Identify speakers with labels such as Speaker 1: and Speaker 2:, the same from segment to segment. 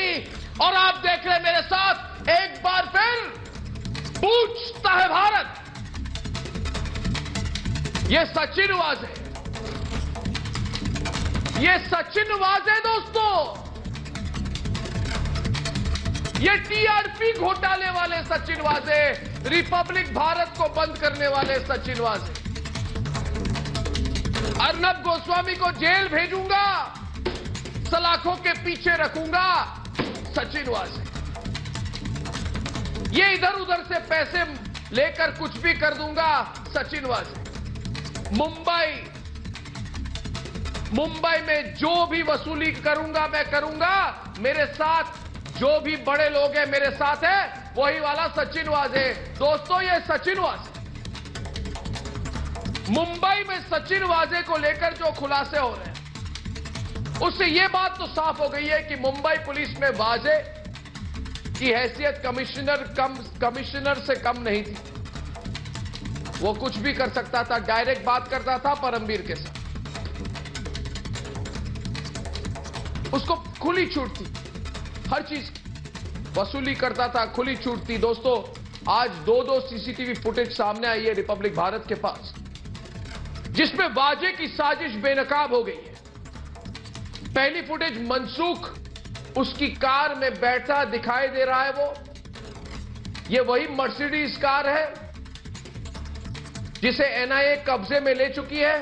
Speaker 1: नहीं। और आप देख रहे हैं मेरे साथ एक बार फिर पूछता है भारत। ये सचिन वाजे, ये सचिन वाजे दोस्तों, ये टीआरपी घोटाले वाले सचिन वाजे, रिपब्लिक भारत को बंद करने वाले सचिन वाजे। अर्नब गोस्वामी को जेल भेजूंगा, सलाखों के पीछे रखूंगा, सचिन वाजे। ये इधर उधर से पैसे लेकर कुछ भी कर दूंगा, सचिन वाजे। मुंबई में जो भी वसूली करूंगा मैं करूंगा, मेरे साथ जो भी बड़े लोग हैं मेरे साथ है, वही वाला सचिन वाजे। दोस्तों ये सचिन वाजे, मुंबई में सचिन वाजे को लेकर जो खुलासे हो रहे हैं, उससे यह बात तो साफ हो गई है कि मुंबई पुलिस में वाजे की हैसियत कमिश्नर से कम नहीं थी। वो कुछ भी कर सकता था, डायरेक्ट बात करता था परमवीर के साथ, उसको खुली छूट थी हर चीज की, वसूली करता था, खुली छूट थी। दोस्तों आज दो सीसीटीवी फुटेज सामने आई है रिपब्लिक भारत के पास, जिसमें वाजे की साजिश बेनकाब हो गई है। पहली फुटेज मनसूख उसकी कार में बैठा दिखाई दे रहा है। ये वही मर्सिडीज कार है जिसे एनआईए कब्जे में ले चुकी है।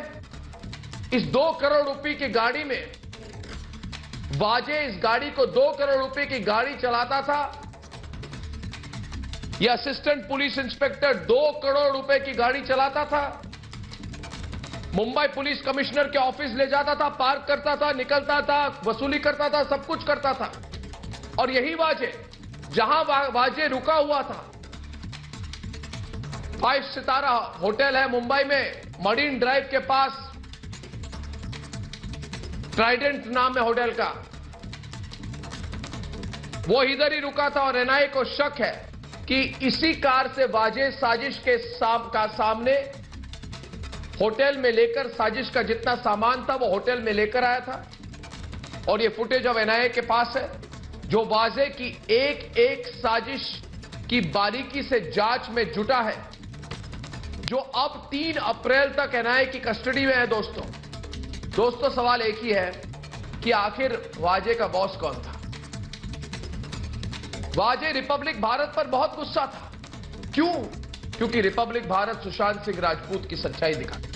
Speaker 1: इस 2 करोड़ रुपए की गाड़ी में वाजे इस गाड़ी को 2 करोड़ रुपए की गाड़ी चलाता था। यह असिस्टेंट पुलिस इंस्पेक्टर 2 करोड़ रुपए की गाड़ी चलाता था। मुंबई पुलिस कमिश्नर के ऑफिस ले जाता था, पार्क करता था, निकलता था, वसूली करता था, सब कुछ करता था। और यही वाजे, जहां वाजे रुका हुआ था, 5 सितारा होटल है मुंबई में, मरीन ड्राइव के पास, ट्राइडेंट नाम है होटल का, वो इधर ही रुका था। और एनआईए को शक है कि इसी कार से वाजे साजिश के सामने होटल में लेकर, साजिश का जितना सामान था वो होटल में लेकर आया था। और ये फुटेज अब एनआईए के पास है, जो वाजे की एक एक साजिश की बारीकी से जांच में जुटा है, जो अब 3 अप्रैल तक एनआईए की कस्टडी में है। दोस्तों सवाल एक ही है कि आखिर वाजे का बॉस कौन था। वाजे रिपब्लिक भारत पर बहुत गुस्सा था। क्यों? क्योंकि रिपब्लिक भारत सुशांत सिंह राजपूत की सच्चाई दिखाती।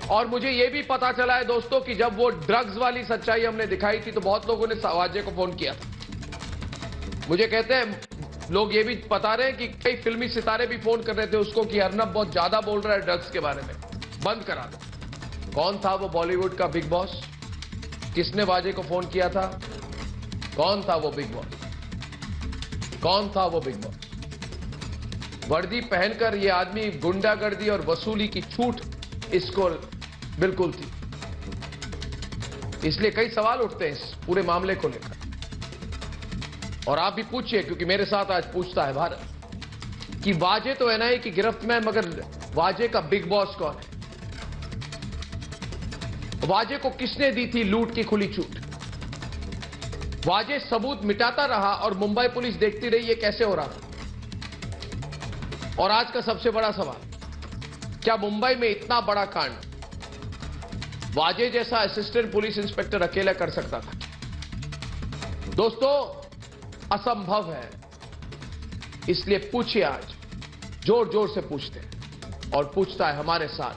Speaker 1: और मुझे यह भी पता चला है दोस्तों कि जब वो ड्रग्स वाली सच्चाई हमने दिखाई थी तो बहुत लोगों ने वाजे को फोन किया था। मुझे कहते हैं लोग ये भी बता रहे हैं कि कई फिल्मी सितारे भी फोन कर रहे थे उसको कि अर्नब बहुत ज्यादा बोल रहा है ड्रग्स के बारे में, बंद करा दो। कौन था वो बॉलीवुड का बिग बॉस? किसने वाजे को फोन किया था? कौन था वो बिग बॉस? कौन था वो बिग बॉस? वर्दी पहनकर ये आदमी गुंडागर्दी और वसूली की छूट इसको बिल्कुल थी। इसलिए कई सवाल उठते हैं इस पूरे मामले को लेकर। और आप भी पूछिए, क्योंकि मेरे साथ आज पूछता है भारत कि वाजे तो एनआईए की गिरफ्त में, मगर वाजे का बिग बॉस कौन है? वाजे को किसने दी थी लूट की खुली छूट? वाजे सबूत मिटाता रहा और मुंबई पुलिस देखती रही ये कैसे हो रहा था। और आज का सबसे बड़ा सवाल, क्या मुंबई में इतना बड़ा कांड वाजे जैसा असिस्टेंट पुलिस इंस्पेक्टर अकेला कर सकता था? दोस्तों असंभव है। इसलिए पूछिए, आज जोर जोर से पूछते हैं और पूछता है हमारे साथ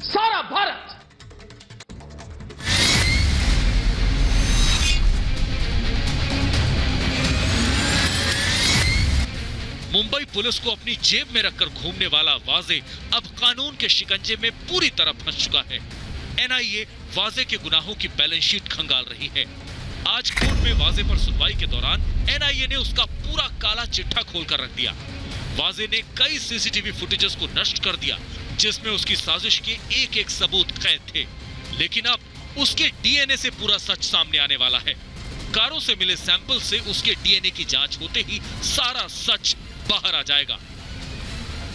Speaker 1: सारा भारत।
Speaker 2: मुंबई पुलिस को अपनी जेब में रखकर घूमने वाला वाजे अब कानून के शिकंजे में पूरी तरह फंस चुका है। एनआईए वाजे के गुनाहों की बैलेंस शीट खंगाल रही है। आज कोर्ट में वाजे पर सुनवाई के दौरान एनआईए ने उसका पूरा काला चिट्ठा खोलकर रख दिया। वाजे ने कई सीसीटीवी फुटेजेस को नष्ट कर दिया, जिसमें उसकी साजिश के एक एक सबूत कैद थे। लेकिन अब उसके डीएनए से पूरा सच सामने आने वाला है। कारों से मिले सैंपल से उसके डीएनए की जांच होते ही सारा सच बाहर आ जाएगा।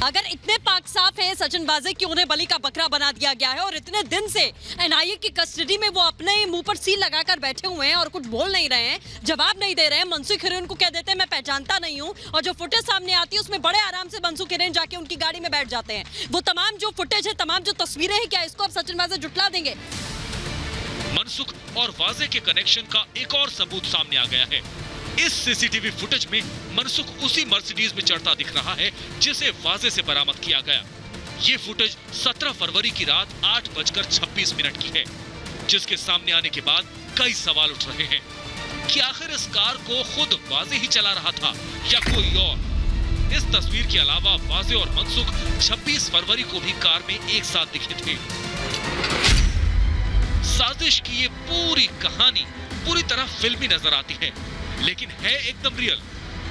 Speaker 3: अगर इतने पाक साफ है सचिन वाजे कि उन्हें बलि का बकरा बना दिया गया है और इतने दिन से एनआईए की कस्टडी में वो अपने मुंह पर सील लगाकर बैठे हुए हैं और कुछ बोल नहीं रहे हैं, जवाब नहीं दे रहे हैं। मनसुख हिरेन को कह देते हैं मैं पहचानता नहीं हूं, और जो फुटेज सामने आती है उसमें बड़े आराम से मनसुख हिरेन जाके उनकी गाड़ी में बैठ जाते हैं। वो तमाम जो फुटेज है, तमाम जो तस्वीरें हैं, क्या इसको अब सचिन वाजे जुटला देंगे?
Speaker 2: मनसुख और वाजे के कनेक्शन का एक और सबूत सामने आ गया है। इस सीसीटीवी फुटेज में मनसुख उसी मर्सिडीज में चढ़ता दिख रहा है जिसे वाजे से बरामद किया गया। ये फुटेज 17 फरवरी की रात 8:26 की है, जिसके सामने आने के बाद कई सवाल उठ रहे हैं कि आखिर इस कार को खुद वाजे ही चला रहा था या कोई और। इस तस्वीर के अलावा वाजे और मनसुख 26 फरवरी को भी कार में एक साथ दिखे थे। साजिश की ये पूरी कहानी पूरी तरह फिल्मी नजर आती है, लेकिन है एकदम रियल।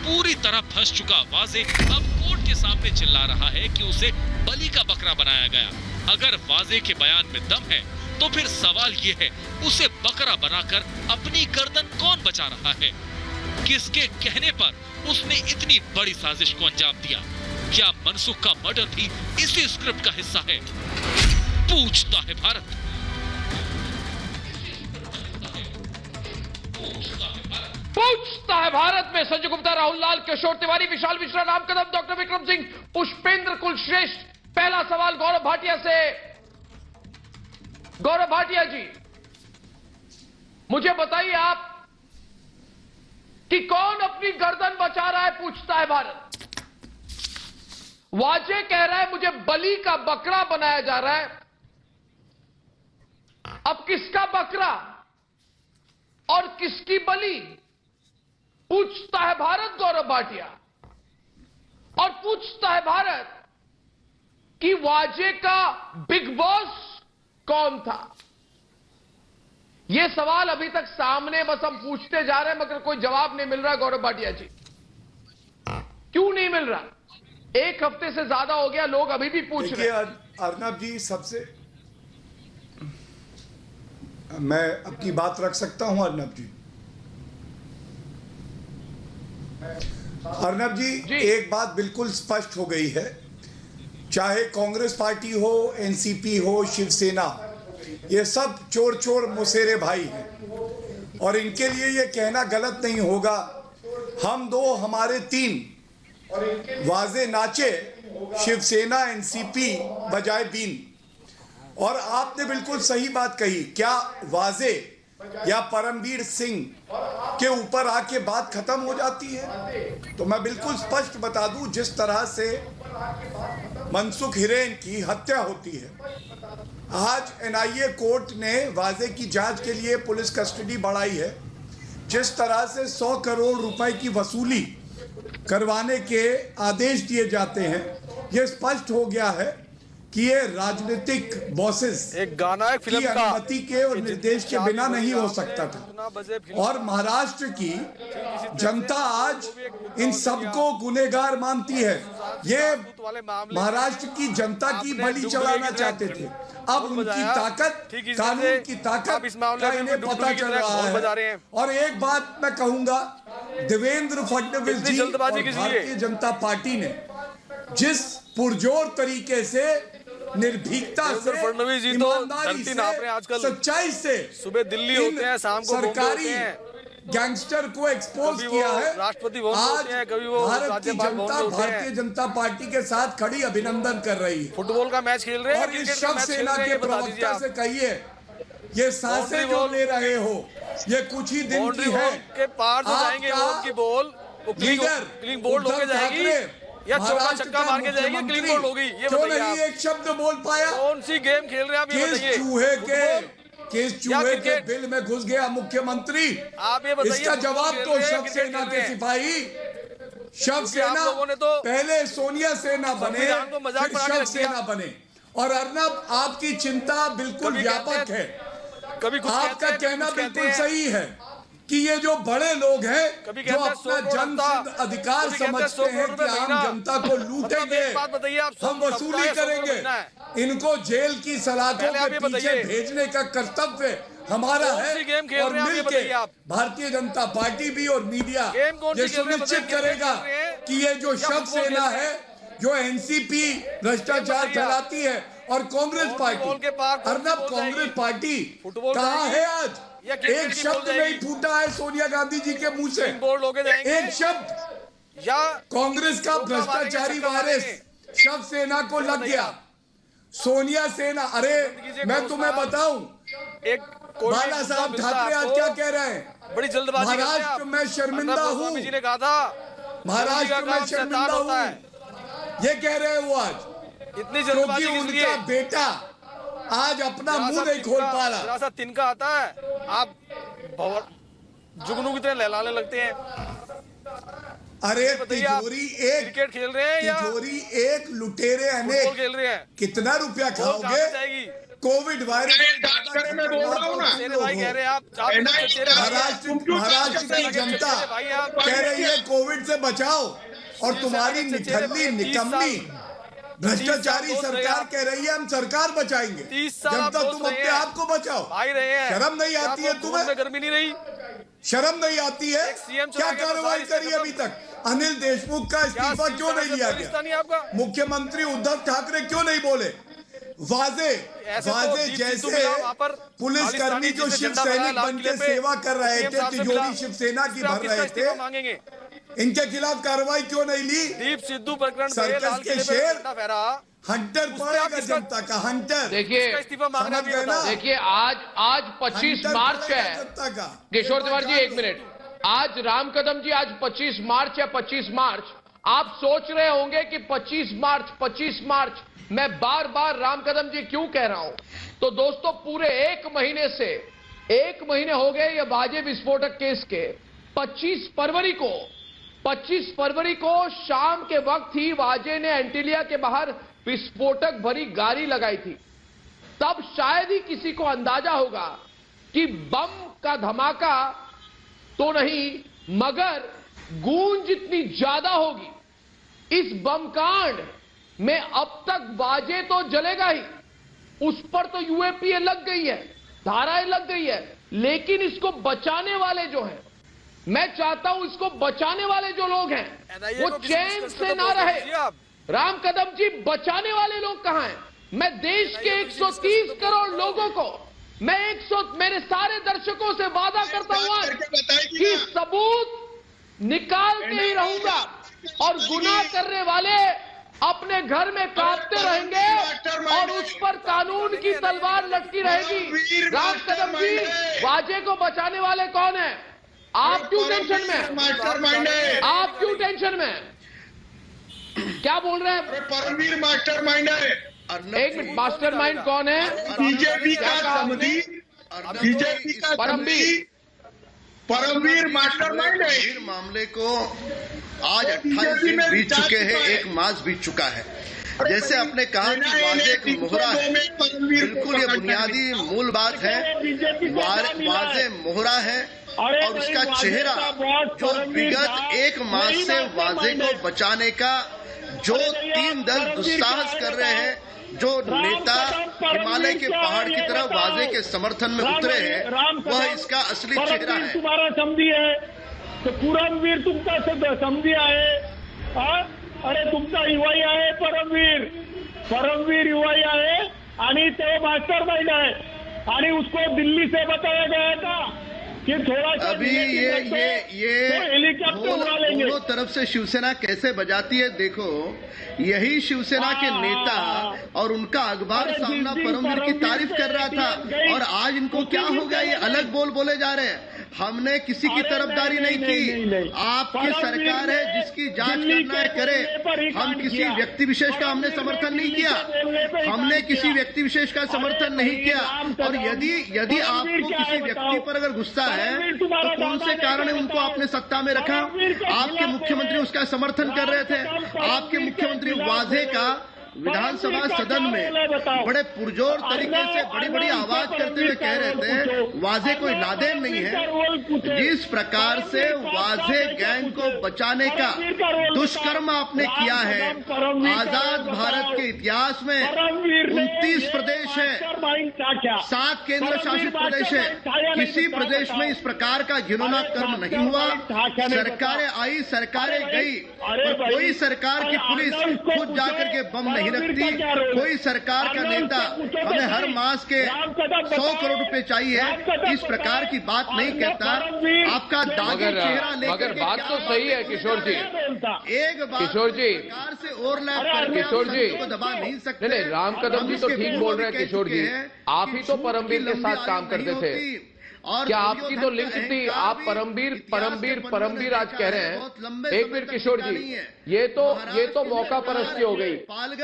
Speaker 2: पूरी तरह फंस चुका वाजे अब कोर्ट के सामने चिल्ला रहा है कि उसे बलि का बकरा बनाया गया। अगर वाजे के बयान में दम है तो फिर सवाल ये है, उसे बकरा बनाकर अपनी गर्दन कौन बचा रहा है? किसके कहने पर उसने इतनी बड़ी साजिश को अंजाम दिया? क्या मनसुख का मर्डर भी इसी स्क्रिप्ट का हिस्सा है? पूछता है भारत।
Speaker 1: पूछता है भारत में संजय गुप्ता, राहुल लाल, किशोर तिवारी, विशाल मिश्रा, राम कदम, डॉक्टर विक्रम सिंह, पुष्पेंद्र कुलश्रेष्ठ। पहला सवाल गौरव भाटिया से। गौरव भाटिया जी, मुझे बताइए आप कि कौन अपनी गर्दन बचा रहा है? पूछता है भारत। वाजे कह रहा है मुझे बलि का बकरा बनाया जा रहा है। अब किसका बकरा और किसकी बलि? पूछता है भारत गौरव भाटिया। और पूछता है भारत कि वाजे का बिग बॉस कौन था? यह सवाल अभी तक सामने, बस हम पूछते जा रहे हैं मगर कोई जवाब नहीं मिल रहा। गौरव भाटिया जी, क्यों नहीं मिल रहा? एक हफ्ते से ज्यादा हो गया, लोग अभी भी पूछ रहे हैं।
Speaker 4: अर्नब जी, सबसे मैं अपनी बात रख सकता हूं? अर्नब जी, अर्नब जी, एक बात बिल्कुल स्पष्ट हो गई है, चाहे कांग्रेस पार्टी हो, एनसीपी हो, शिवसेना, ये सब चोर चोर मुसेरे भाई हैं और इनके लिए ये कहना गलत नहीं होगा हम दो, हमारे तीन। वाजे नाचे, शिवसेना, एनसीपी बजाय बीन। और आपने बिल्कुल सही बात कही, क्या वाजे या परमवीर सिंह के ऊपर आके बात खत्म हो जाती है? तो मैं बिल्कुल स्पष्ट बता दूं, जिस तरह से मनसुख हिरेन की हत्या होती है, आज एनआईए कोर्ट ने वाजे की जांच के लिए पुलिस कस्टडी बढ़ाई है। जिस तरह से 100 करोड़ रुपए की वसूली करवाने के आदेश दिए जाते हैं, यह स्पष्ट हो गया है कि ये राजनीतिक बॉसेस
Speaker 5: एक गाना है फिल्म
Speaker 4: की
Speaker 5: का
Speaker 4: अनुमति के और निर्देश के बिना नहीं हो सकता था। और महाराष्ट्र की जनता आज इन सबको गुनहगार मानती है। ये महाराष्ट्र की जनता की बलि चलाना चाहते थे, अब उनकी ताकत, कानून की ताकत का इन्हें पता चल रहा है। और एक बात मैं कहूंगा, देवेंद्र फडणवीस जी और भारतीय जनता पार्टी ने जिस पुरजोर तरीके से, निर्भीकता से,
Speaker 5: फडणवीस जी तो धरती नाप रहे हैं आजकल,
Speaker 4: सच्चाई से
Speaker 5: सुबह दिल्ली होते हैं, शाम को
Speaker 4: सरकारी गैंगस्टर को एक्सपोज किया है।
Speaker 5: राष्ट्रपति भवन होते हैं, कभी वो
Speaker 4: भारत की जनता भारतीय जनता पार्टी के साथ खड़ी अभिनंदन कर रही है।
Speaker 5: फुटबॉल का मैच खेल रहे हैं
Speaker 4: और इस शव सेना के प्रवक्ता से कहिए, ये सांसें जो ले रहे हो ये कुछ ही दिन की है।
Speaker 5: के पार जो जाएंगे वो की बॉल क्लीन बोल्ड होके जाएगी या चौका छक्का मार के जाएगी, क्लीन बोल्ड होगी। ये
Speaker 4: क्यों नहीं एक शब्द बोल पाया?
Speaker 5: कौन सी गेम खेल रहे हैं आप? ये बताइए।
Speaker 4: किस चूहे के बिल में घुस गया मुख्यमंत्री?
Speaker 5: आप ये बताइए,
Speaker 4: इसका जवाब तो शव सेना के सिपाही, शव सेना
Speaker 5: तो
Speaker 4: पहले सोनिया सेना बने, फिर शव सेना बने। और अर्नब, आपकी चिंता बिल्कुल व्यापक है। आपका कहना बिल्कुल सही है कि ये जो बड़े लोग हैं जो अपना जन अधिकार समझते हैं कि आम जनता को लूटेंगे, हम वसूली करेंगे, इनको जेल की सलाखों के पीछे भेजने का कर्तव्य हमारा है। और मिलकर भारतीय जनता पार्टी भी और मीडिया ये सुनिश्चित करेगा कि ये जो शव सेना है जो एनसीपी भ्रष्टाचार फैलाती है और कांग्रेस
Speaker 5: बॉल के पार
Speaker 4: party, Arnab Congress party
Speaker 5: football
Speaker 4: कहाँ
Speaker 5: जाएगी?
Speaker 4: है आज?
Speaker 5: या क्रिकेट
Speaker 4: एक
Speaker 5: की
Speaker 4: शब्द
Speaker 5: बॉल जाएगी?
Speaker 4: नहीं फूटा है सोनिया गांधी जी के मुंह से,
Speaker 5: क्लीन बोल्ड होके जाएंगे
Speaker 4: एक शब्द।
Speaker 5: या
Speaker 4: कांग्रेस का
Speaker 5: चौका मारेंगे,
Speaker 4: भ्रष्टाचारी
Speaker 5: छक्का
Speaker 4: वायरस
Speaker 5: मारेंगे।
Speaker 4: शिवसेना को लग गया, सोनिया सेना। अरे मैं तुम्हें बताऊं,
Speaker 5: एक कोई
Speaker 4: बाला साहब
Speaker 5: मिलता
Speaker 4: ठाकरे आज
Speaker 5: आपको,
Speaker 4: क्या कह रहे हैं?
Speaker 5: बड़ी जल्दबाजी करते हैं आप।
Speaker 4: महाराष्ट्र में शर्मिंदा
Speaker 5: अर्नब
Speaker 4: हूं,
Speaker 5: गोस्वामी जी ने कहा था
Speaker 4: महाराष्ट्र
Speaker 5: जल्दी का
Speaker 4: में
Speaker 5: काम
Speaker 4: शर्मिंदा
Speaker 5: शैतान होता
Speaker 4: हूं,
Speaker 5: है।
Speaker 4: ये कह रहे हैं वो आज,
Speaker 5: इतनी
Speaker 4: क्योंकि
Speaker 5: जल्दबाजी किस लिए?
Speaker 4: उनका बेटा आज अपना
Speaker 5: जरा
Speaker 4: मुंह
Speaker 5: सा
Speaker 4: नहीं खोल पा
Speaker 5: जरा
Speaker 4: रहा।
Speaker 5: सा तिनका आता है, आप जुगनू की तरह लहलाने लगते हैं।
Speaker 4: अरे
Speaker 5: बताइए आप
Speaker 4: तिजोरी एक,
Speaker 5: क्रिकेट खेल रहे हैं या
Speaker 4: तिजोरी एक, लुटेरे
Speaker 5: फुटबॉल
Speaker 4: अनेक।
Speaker 5: खेल रहे हैं?
Speaker 4: कितना रुपया
Speaker 5: बॉल कहाँ
Speaker 4: खाओगे?
Speaker 5: से जाएगी?
Speaker 4: कोविड वायरस
Speaker 6: नहीं, जांच करें, मैं बोल रहा हूं ना।
Speaker 5: चचेरे भाई कह रहे हैं आप
Speaker 4: महाराष्ट्र की जनता कह रही है कोविड से बचाओ, और तुम्हारी निठल्ली निकम्मी भ्रष्टाचारी सरकार कह रही है हम सरकार बचाएंगे।
Speaker 5: 30 साल
Speaker 4: जनता
Speaker 5: आप
Speaker 4: तुम
Speaker 5: दोस्त
Speaker 4: अपने
Speaker 5: रहे हैं।
Speaker 4: आप को बचाओ।
Speaker 5: भाई रहे हैं,
Speaker 4: शर्म नहीं आती है
Speaker 5: आपको
Speaker 4: तुम्हें?
Speaker 5: में गर्मी नहीं रही?
Speaker 4: शर्म नहीं आती है?
Speaker 5: एक सीएम
Speaker 4: क्या
Speaker 5: चला गया,
Speaker 4: कार्रवाई
Speaker 5: तो
Speaker 4: करी अभी तक? अनिल देशमुख का इस्तीफा क्यों नहीं लिया गया?
Speaker 5: आपका
Speaker 4: मुख्यमंत्री उद्धव ठाकरे क्यों नहीं बोले? वाजे
Speaker 5: ऐसे तो
Speaker 4: वाजे
Speaker 5: दीप
Speaker 4: जैसे
Speaker 5: सिद्धू मिला वहाँ पर,
Speaker 4: पुलिसकर्मी जो
Speaker 5: जिसने
Speaker 4: शिव
Speaker 5: झंडा लगाया
Speaker 4: सैनिक
Speaker 5: लाल
Speaker 4: बन के
Speaker 5: किले पे,
Speaker 4: सेवा कर रहे
Speaker 5: सीएम
Speaker 4: थे,
Speaker 5: साहब से मिला।
Speaker 4: तिजोरी शिवसेना की
Speaker 5: इस पे आप
Speaker 4: भर
Speaker 5: किसका
Speaker 4: रहे
Speaker 5: इस्तीफा
Speaker 4: थे,
Speaker 5: मांगेंगे?
Speaker 4: इनके खिलाफ कार्रवाई क्यों नहीं ली?
Speaker 5: दीप सिद्धू प्रकरण पे
Speaker 4: सर्कस
Speaker 5: लाल
Speaker 4: के
Speaker 5: किले पे
Speaker 4: शेर,
Speaker 5: झंडा फहरा,
Speaker 4: हंटर
Speaker 5: उस पे आप
Speaker 4: पड़ेगा
Speaker 5: किसका-
Speaker 4: जनता का, हंटर।
Speaker 1: देखिए
Speaker 5: इसका इस्तीफा मांगना
Speaker 4: समझ
Speaker 5: भी
Speaker 4: गए ना?
Speaker 5: बताओ।
Speaker 1: देखिए आज 25
Speaker 4: हंटर
Speaker 1: मार्च
Speaker 4: पड़ेगा
Speaker 1: है।
Speaker 4: जनता का।
Speaker 1: किशोर तिवारी जी, एक मिनट। आज राम कदम जी, आज 25 मार्च है। 25 मार्च आप सोच रहे होंगे कि 25 मार्च मैं बार बार राम कदम जी क्यों कह रहा हूं। तो दोस्तों, पूरे एक महीने हो गए ये वाजे विस्फोटक केस के। 25 फरवरी को शाम के वक्त ही वाजे ने एंटीलिया के बाहर विस्फोटक भरी गाड़ी लगाई थी। तब शायद ही किसी को अंदाजा होगा कि बम का धमाका तो नहीं, मगर गूंज इतनी ज्यादा होगी इस बम कांड में। अब तक वाजे तो जलेगा ही, उस पर तो यूएपीए लग गई है, धाराएं लग गई है, लेकिन इसको बचाने वाले जो हैं, मैं चाहता हूं इसको बचाने वाले जो लोग हैं
Speaker 5: NIA
Speaker 1: वो
Speaker 5: को किसी
Speaker 1: चैन
Speaker 5: डिस्कस
Speaker 1: से
Speaker 5: पे तो
Speaker 1: ना
Speaker 5: बोल
Speaker 1: रहे।
Speaker 5: दीजिए आप।
Speaker 1: राम कदम जी, बचाने वाले लोग कहां हैं? मैं देश के 130 करोड़ लोगों को, मेरे सारे दर्शकों से वादा करता हूं आज कि सबूत निकाल के ही रहूंगा, और गुनाह करने वाले अपने घर में कांपते रहेंगे और उस पर कानून की तलवार लटकी रहेगी। राम कदम जी, वाजे को बचाने वाले कौन है? आप क्यों टेंशन में?
Speaker 6: मास्टरमाइंड है,
Speaker 1: आप क्यों टेंशन में? क्या बोल रहे हैं?
Speaker 6: परमवीर मास्टरमाइंड है।
Speaker 1: एक मिनट, मास्टरमाइंड कौन है?
Speaker 6: बीजेपी का
Speaker 1: क्या कहा आपने?
Speaker 6: समधी, बीजेपी का समधी परमवीर मास्टरमाइंड है।
Speaker 7: गंभीर मामले को आज 28 दिन बीत चुके हैं, एक मास बीत चुका है। जैसे आपने कहा कि वाजे एक मोहरा है, बिल्कुल ये बुनियादी मूल बात है। वाजे मोहरा है और उसका चेहरा जो विगत एक मास से वाजे को बचाने का जो 3 दल दुस्साहस कर रहे हैं, जो नेता हिमालय के पहाड़ की तरफ वाजे के समर्थन में उतरे हैं, वह इसका असली चेहरा है।
Speaker 8: तुम्हारा समधी है तो परमवीर तुमचा समधी आहे. अरे तुमचा युवाई आहे परमवीर युवाई आहे आणि ते मास्टरमाइंड है, आणि उसको दिल्ली से बताया गया था कि थोड़ा सा
Speaker 7: अभी ये
Speaker 8: हेलीकॉप्टर उड़ा लेंगे.
Speaker 7: दोनों तरफ से शिवसेना कैसे बजाती है देखो। यही शिवसेना के नेता और उनका अखबार सामना परमवीर की तारीफ कर रहा था, और आज इनको क्या हो गया, ये अलग बोले जा रहे हैं। हमने किसी की तरफदारी नहीं की, आपकी सरकार है, जिसकी जांच करना है करे। हम किसी व्यक्ति विशेष का हमने समर्थन नहीं किया, हमने किसी व्यक्ति विशेष का समर्थन नहीं किया। और यदि आपको किसी व्यक्ति पर अगर गुस्सा है तो कौन से कारण है उनको आपने सत्ता में रखा? आपके मुख्यमंत्री उसका समर्थन कर रहे थे। आपके मुख्यमंत्री वाजे का विधानसभा सदन में बड़े पुरजोर तरीके से बड़ी आवाज करते हुए कह रहे थे वाजे कोई नादेन नहीं है। जिस प्रकार से वाजे गैंग को बचाने का दुष्कर्म आपने किया है, आजाद भारत के इतिहास में
Speaker 8: परमवीर ने
Speaker 7: 29 प्रदेश है,
Speaker 8: मास्टरमाइंड था क्या?
Speaker 7: 7 केंद्र शासित प्रदेश है। किसी प्रदेश में इस प्रकार का घिनौना कर्म नहीं हुआ। सरकारें आई, सरकारें गई, पर कोई सरकार की पुलिस खुद जाकर के बम नहीं रखती। कोई सरकार का नेता हमें हर मास के 100 करोड़ रुपए चाहिए, इस प्रकार की बात नहीं कहता। आपका दागी चेहरा लेकर के
Speaker 1: बात तो सही है किशोर जी।
Speaker 7: एक बात
Speaker 1: किशोर जी,
Speaker 7: सरकार से ओवरलैप करके
Speaker 1: किशोर जी
Speaker 7: को दबा नहीं सकते।
Speaker 1: नहीं, राम कदम जी तो ठीक बोल रहे हैं किशोर जी। आप ही तो परमवीर के साथ काम करते थे।
Speaker 7: और
Speaker 1: क्या आपकी तो लिंक थी? आप परमवीर आज कह रहे हैं। एक मिनट किशोर जी, ये तो मौका परस्ती हो गई।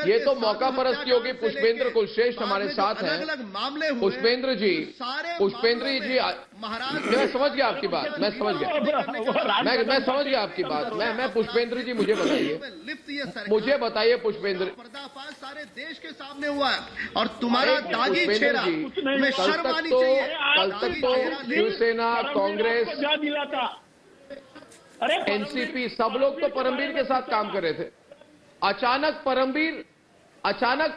Speaker 1: ये तो मौका परस्ती हो गई। पुष्पेंद्र कुलश्रेष्ठ हमारे साथ हैं। पुष्पेंद्र जी, मैं समझ गया आपकी बात। मैं समझ गया आपकी बात। मैं पुष्पेंद्र जी, मुझे बताइए पुष्पेंद्र।
Speaker 7: पर्दाफाश सारे देश के सामने हुआ है और तुम्हारा दागी चेहरा, तुम्हें शर्म आनी चाहिए।
Speaker 1: कल तक तो शिवसेना, कांग्रेस,
Speaker 8: मिला था। अरे
Speaker 1: एनसीपी, सब लोग तो परमवीर के साथ काम कर रहे थे। अचानक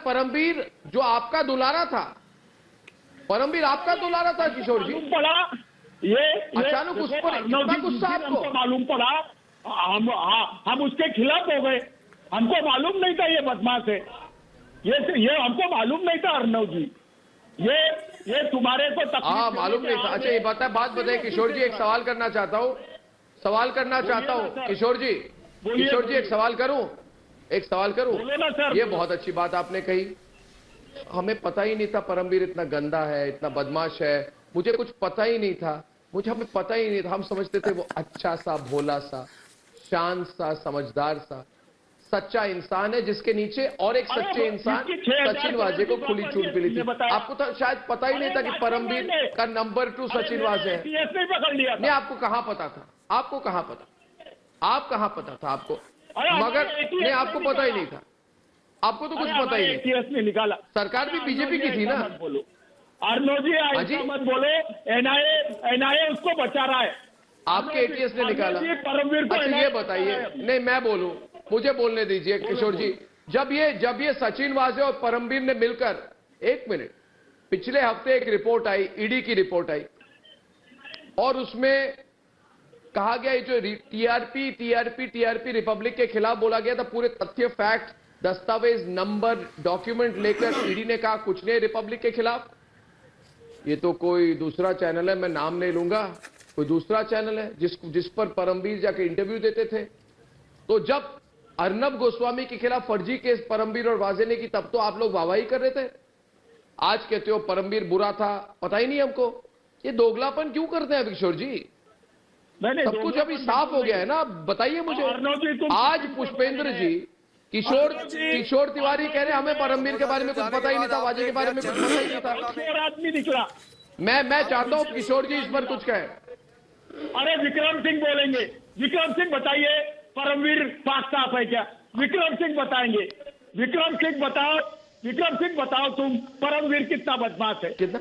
Speaker 1: परमवीर जो आपका दुलारा था, परमवीर आपका दुलारा था किशोर जी,
Speaker 8: पड़ा ये
Speaker 1: अचानक उस पर इतना गुस्सा आपको?
Speaker 8: मालूम पड़ा, हम उसके खिलाफ हो गए। हमको मालूम नहीं था ये बदमाश है। ये हमको मालूम नहीं था अर्णव जी। ये तुम्हारे को
Speaker 1: हाँ मालूम नहीं था। अच्छा ये बात बताइए किशोर जी, एक सवाल करना चाहता हूँ किशोर जी, एक सवाल करूं? ये बहुत अच्छी बात आपने कही। हमें पता ही नहीं था परमवीर इतना गंदा है, इतना बदमाश है। मुझे कुछ पता ही नहीं था। हमें पता ही नहीं था। हम समझते थे वो अच्छा सा, भोला सा, शांत सा, समझदार सा, सच्चा इंसान है, जिसके नीचे और एक सच्चे इंसान सचिन वाजे को खुली छूट मिली थी। आपको तो शायद पता ही नहीं था कि परमवीर का नंबर 2 सचिन वाजे है। नहीं, आपको कहाँ पता था? आप कहाँ पता था आपको? मगर नहीं, आपको पता ही नहीं था। आपको तो कुछ पता ही नहीं।
Speaker 8: निकाला।
Speaker 1: सरकार भी बीजेपी की थी ना?
Speaker 8: अर्णव जी ऐसा मत बोलो। एनआईए उसको बचा रहा है।
Speaker 1: आपके एटीएस ने निकाला।
Speaker 8: परमवीर को
Speaker 1: अच्छा ये बताइए, नहीं मैं बोलूं, मुझे बोलने दीजिए किशोर जी। जब ये सचिन वाजे और परमवीर ने मिलकर, एक मिनट, पिछले हफ्ते एक रिपोर्ट आई, ईडी की रिपोर्ट आई, और उसमें कहा गया जो टीआरपी रिपब्लिक के खिलाफ बोला गया था, पूरे तथ्य, फैक्ट, दस्तावेज, नंबर, डॉक्यूमेंट लेकर ईडी ने कहा कुछ नहीं रिपब्लिक के खिलाफ। ये तो कोई दूसरा चैनल है, मैं नाम नहीं लूंगा, कोई दूसरा चैनल है जिस पर परमवीर जाके इंटरव्यू देते थे। तो जब अर्नब गोस्वामी के खिलाफ फर्जी केस परमवीर और वाजे ने की, तब तो आप लोग वाहवाही कर रहे थे। आज कहते हो परमवीर बुरा था, पता ही नहीं हमको। ये दोगलापन क्यों करते हैं किशोर जी? सब कुछ अभी साफ हो गया है ना। बताइए मुझे। आज पुष्पेंद्र जी, किशोर तिवारी कह रहे हैं हमें परमवीर के बारे में कुछ पता ही नहीं था, वाजे के बारे में कुछ पता ही नहीं था।
Speaker 8: आदमी निकला।
Speaker 1: मैं चाहता हूं किशोर जी इस पर कुछ कहें।
Speaker 8: अरे विक्रम सिंह बोलेंगे। विक्रम सिंह बताइए, परमवीर पाक साफ है क्या? विक्रम सिंह बताएंगे। विक्रम सिंह बताओ तुम, परमवीर कितना बदमाश है?
Speaker 1: कितना?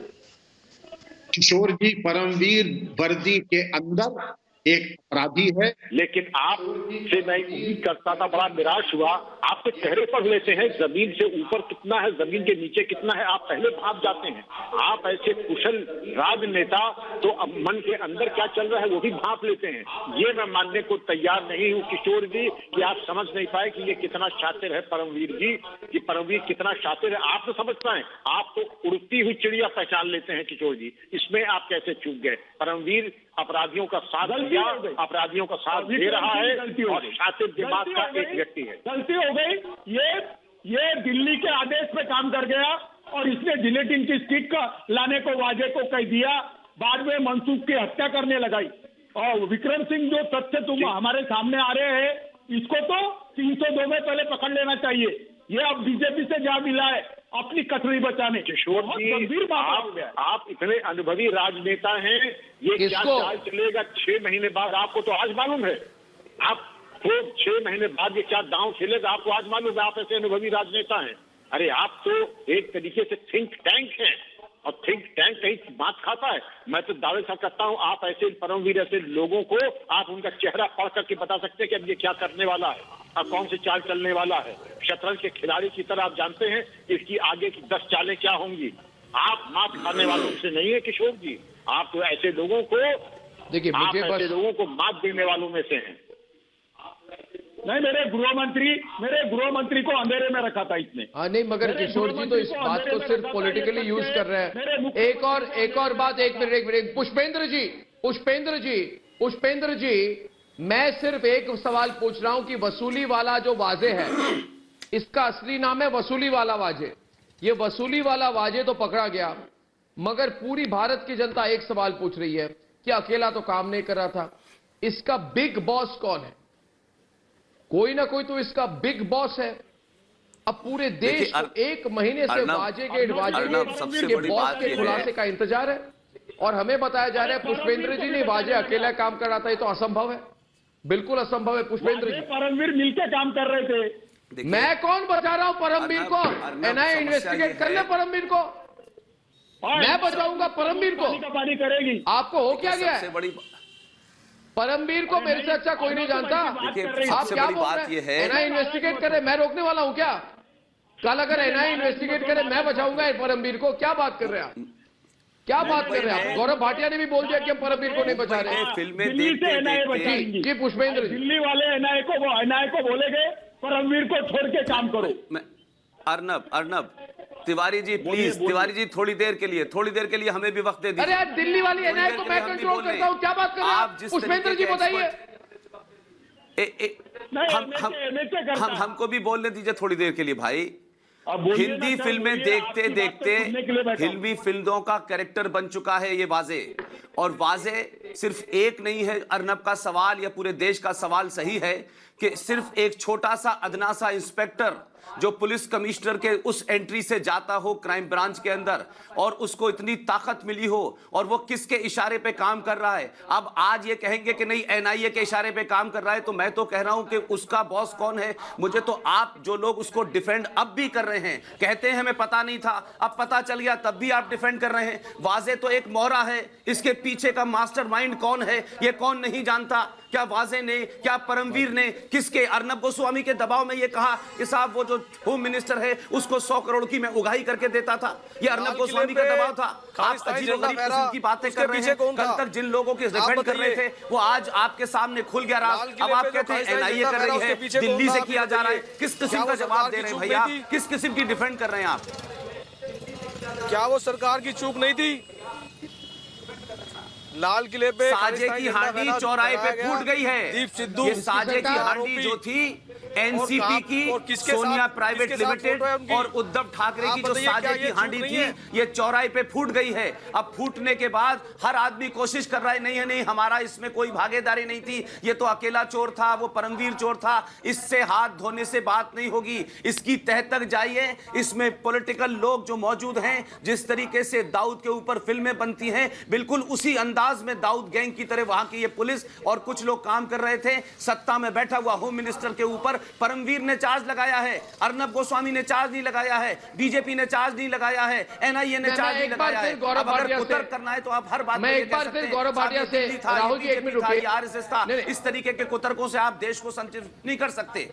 Speaker 6: किशोर जी, परमवीर वर्दी के अंदर एक अपराधी है।
Speaker 9: लेकिन आपसे मैं उम्मीद करता था, बड़ा निराश हुआ। आपके चेहरे पर लेते हैं जमीन से ऊपर कितना है, जमीन के नीचे कितना है, आप पहले भाग जाते हैं। आप ऐसे कुशल राजनेता तो अब मन के अंदर क्या चल रहा है वो भी भाप लेते हैं। ये मैं मानने को तैयार नहीं हूँ किशोर जी कि आप समझ नहीं पाए कि ये कितना शातिर है परमवीर जी, कि परमवीर कितना शातिर है। आप तो समझ पाए, आप तो उड़ती हुई चिड़िया पहचान लेते हैं किशोर जी। इसमें आप कैसे चूक गए? परमवीर अपराधियों का साथ दिया, अपराधियों का साथ दे रहा है और शातिर दिमाग का एक व्यक्ति है।
Speaker 8: गलती हो गई। ये दिल्ली के आदेश पे काम कर गया और इसने जिलेटिन की स्टिक का लाने को वाजे को कह दिया। बाद में मनसूख की हत्या करने लगाई। और विक्रम सिंह जो तथ्य तुम हमारे सामने आ रहे हैं, इसको तो 302 में पहले पकड़ लेना चाहिए। ये अब बीजेपी से जा मिला है अपनी कटोरी बचाने।
Speaker 9: किशोर जी, आप इतने अनुभवी राजनेता हैं, ये क्या चाल चलेगा 6 महीने बाद आपको तो आज मालूम है। आप तो 6 महीने बाद ये क्या दांव खेलेगा आपको आज मालूम है। आप ऐसे अनुभवी राजनेता हैं। अरे आप तो एक तरीके से थिंक टैंक हैं। और थिंक टैंक कहीं बात खाता है? मैं तो दावे से करता हूं आप ऐसे परमवीर ऐसे लोगों को आप उनका चेहरा पढ़ करके बता सकते हैं कि अब ये क्या करने वाला है और कौन सी चाल चलने वाला है। शतरंज के खिलाड़ी की तरह आप जानते हैं इसकी आगे की 10 चालें क्या होंगी। आप मात खाने वालों से नहीं है किशोर जी, आप तो ऐसे लोगों को
Speaker 1: देखिए
Speaker 9: आप ऐसे लोगों को मात देने वालों में से हैं।
Speaker 8: नहीं, मेरे गृह मंत्री को अंधेरे में रखा था इसने।
Speaker 1: हाँ नहीं, मगर किशोर जी तो इस बात को सिर्फ पॉलिटिकली यूज कर रहे हैं। एक और बात, एक मिनट पुष्पेंद्र जी, मैं सिर्फ एक सवाल पूछ रहा हूं कि वसूली वाला जो वाजे है, इसका असली नाम है वसूली वाला वाजे। ये वसूली वाला वाजे तो पकड़ा गया, मगर पूरी भारत की जनता एक सवाल पूछ रही है कि अकेला तो काम नहीं कर रहा था, इसका बिग बॉस कौन है? कोई ना कोई तो इसका बिग बॉस है। अब पूरे देश को एक महीने से वाजे के बॉस के खुलासे का इंतजार है और हमें बताया जा रहा है पुष्पेंद्र जी ने वाजे अकेला काम कर रहा था। ये तो असंभव है, बिल्कुल असंभव है पुष्पेंद्र जी।
Speaker 8: परमवीर मिलकर काम कर रहे थे।
Speaker 1: मैं कौन बचा रहा हूं परमवीर को? एनआईए इन्वेस्टिगेट कर ले परमवीर को, मैं बचाऊंगा परमवीर को।
Speaker 8: पानी करेगी।
Speaker 1: आपको हो क्या गया है? परमवीर को मेरे से अच्छा कोई नहीं जानता। आप क्या बोल रहे हैं? एनआईए इन्वेस्टिगेट करे, मैं रोकने वाला हूं क्या? कल अगर एनआईए इन्वेस्टिगेट करे मैं बचाऊंगा परमवीर को। क्या बात कर रहे हैं आप? क्या बात कर रहे हैं आप? गौरव भाटिया ने भी बोल दिया कि हम परमवीर को नहीं बचा रहे।
Speaker 5: फिल्में
Speaker 1: जी पुष्पेंद्र जी,
Speaker 8: दिल्ली वाले एनआईए को बोलेंगे परमवीर को छोड़ के काम करो।
Speaker 5: अर्नब तिवारी जी प्लीज, तिवारी जी थोड़ी देर के लिए हमें भी वक्त दे दीजिए।
Speaker 1: अरे यार, दिल्ली वाली एनआईए को मैं कंट्रोल करता हूं, क्या बात कर रहे हैं आप? पुष्पेंद्र जी बताइए।
Speaker 5: हमको भी बोलने दीजिए थोड़ी देर के लिए भाई। हिंदी फिल्में देखते देखते हिंदी फिल्मों का कैरेक्टर बन चुका है ये वाजे। और वाजे सिर्फ एक नहीं है। अर्नब का सवाल या पूरे देश का सवाल सही है कि सिर्फ एक छोटा सा अदना सा इंस्पेक्टर जो पुलिस कमिश्नर के उस एंट्री से जाता हो क्राइम ब्रांच के अंदर और उसको इतनी ताकत मिली हो और वो किसके इशारे पे काम कर रहा है। अब आज ये कहेंगे कि नहीं एनआईए के इशारे पे काम कर रहा है, तो मैं तो कह रहा हूं कि उसका बॉस कौन है। मुझे तो आप जो लोग उसको डिफेंड अब भी कर रहे हैं, कहते हैं हमें पता नहीं था, अब पता चल गया तब भी आप डिफेंड कर रहे हैं। वाजे तो एक मोहरा है, इसके पीछे का मास्टरमाइंड कौन है ये कौन नहीं जानता। क्या वाजे ने, क्या परमवीर ने, किसके अर्नब गोस्वामी के दबाव में ये कहा कि साहब वो जो होम मिनिस्टर है उसको 100 करोड़ की मैं उगाही करके देता था? ये अर्नब गोस्वामी का दबाव था। आप अजीबोगरीब किस्म की बातें कर रहे हैं। कल तक जिन लोगों के डिफेंड कर रहे थे वो आज आपके सामने खुल गया राज। अब आप कहते हैं एनआईए कर रही है, दिल्ली से किया जा रहा है। किस किस्म का जवाब दे रहे हैं भैया? किस किस्म की डिफेंड कर रहे हैं आप?
Speaker 10: क्या वो सरकार की चूक नहीं थी? लाल किले पे
Speaker 5: साजे की हांडी चौराहे पे फूट गई है।
Speaker 10: दीप सिद्धू,
Speaker 5: ये साजे की हांडी जो थी एनसीपी की, सोनिया प्राइवेट लिमिटेड और उद्धव ठाकरे की जो साजे की हांडी थी, ये चौराहे पे फूट गई है। अब फूटने के बाद हर आदमी कोशिश कर रहा है नहीं हमारा इसमें कोई भागीदारी नहीं थी, ये तो अकेला चोर था, वो परमवीर चोर था। इससे हाथ धोने से बात नहीं होगी, इसकी तह तक जाइए। इसमें पॉलिटिकल लोग जो मौजूद हैं, जिस तरीके से दाऊद के ऊपर फिल्में बनती हैं, बिल्कुल उसी अंदाज में दाऊद गैंग की तरह वहां की ये पुलिस और कुछ लोग काम कर रहे थे। सत्ता में बैठा हुआ होम मिनिस्टर के ऊपर परमवीर ने चार्ज लगाया है, अर्नब गोस्वामी ने चार्ज नहीं लगाया है, बीजेपी ने चार्ज नहीं लगाया है, एनआईए ने चार्ज नहीं लगाया है। अब अगर कुतर्क करना है तो आप हर बात में
Speaker 1: एक बार फिर गौरव भाटिया से राहुल जी एक मिनट रुकिए।
Speaker 5: आरएसएस था, इस तरीके के कुतर्कों से आप देश को संतुष्ट नहीं कर सकते।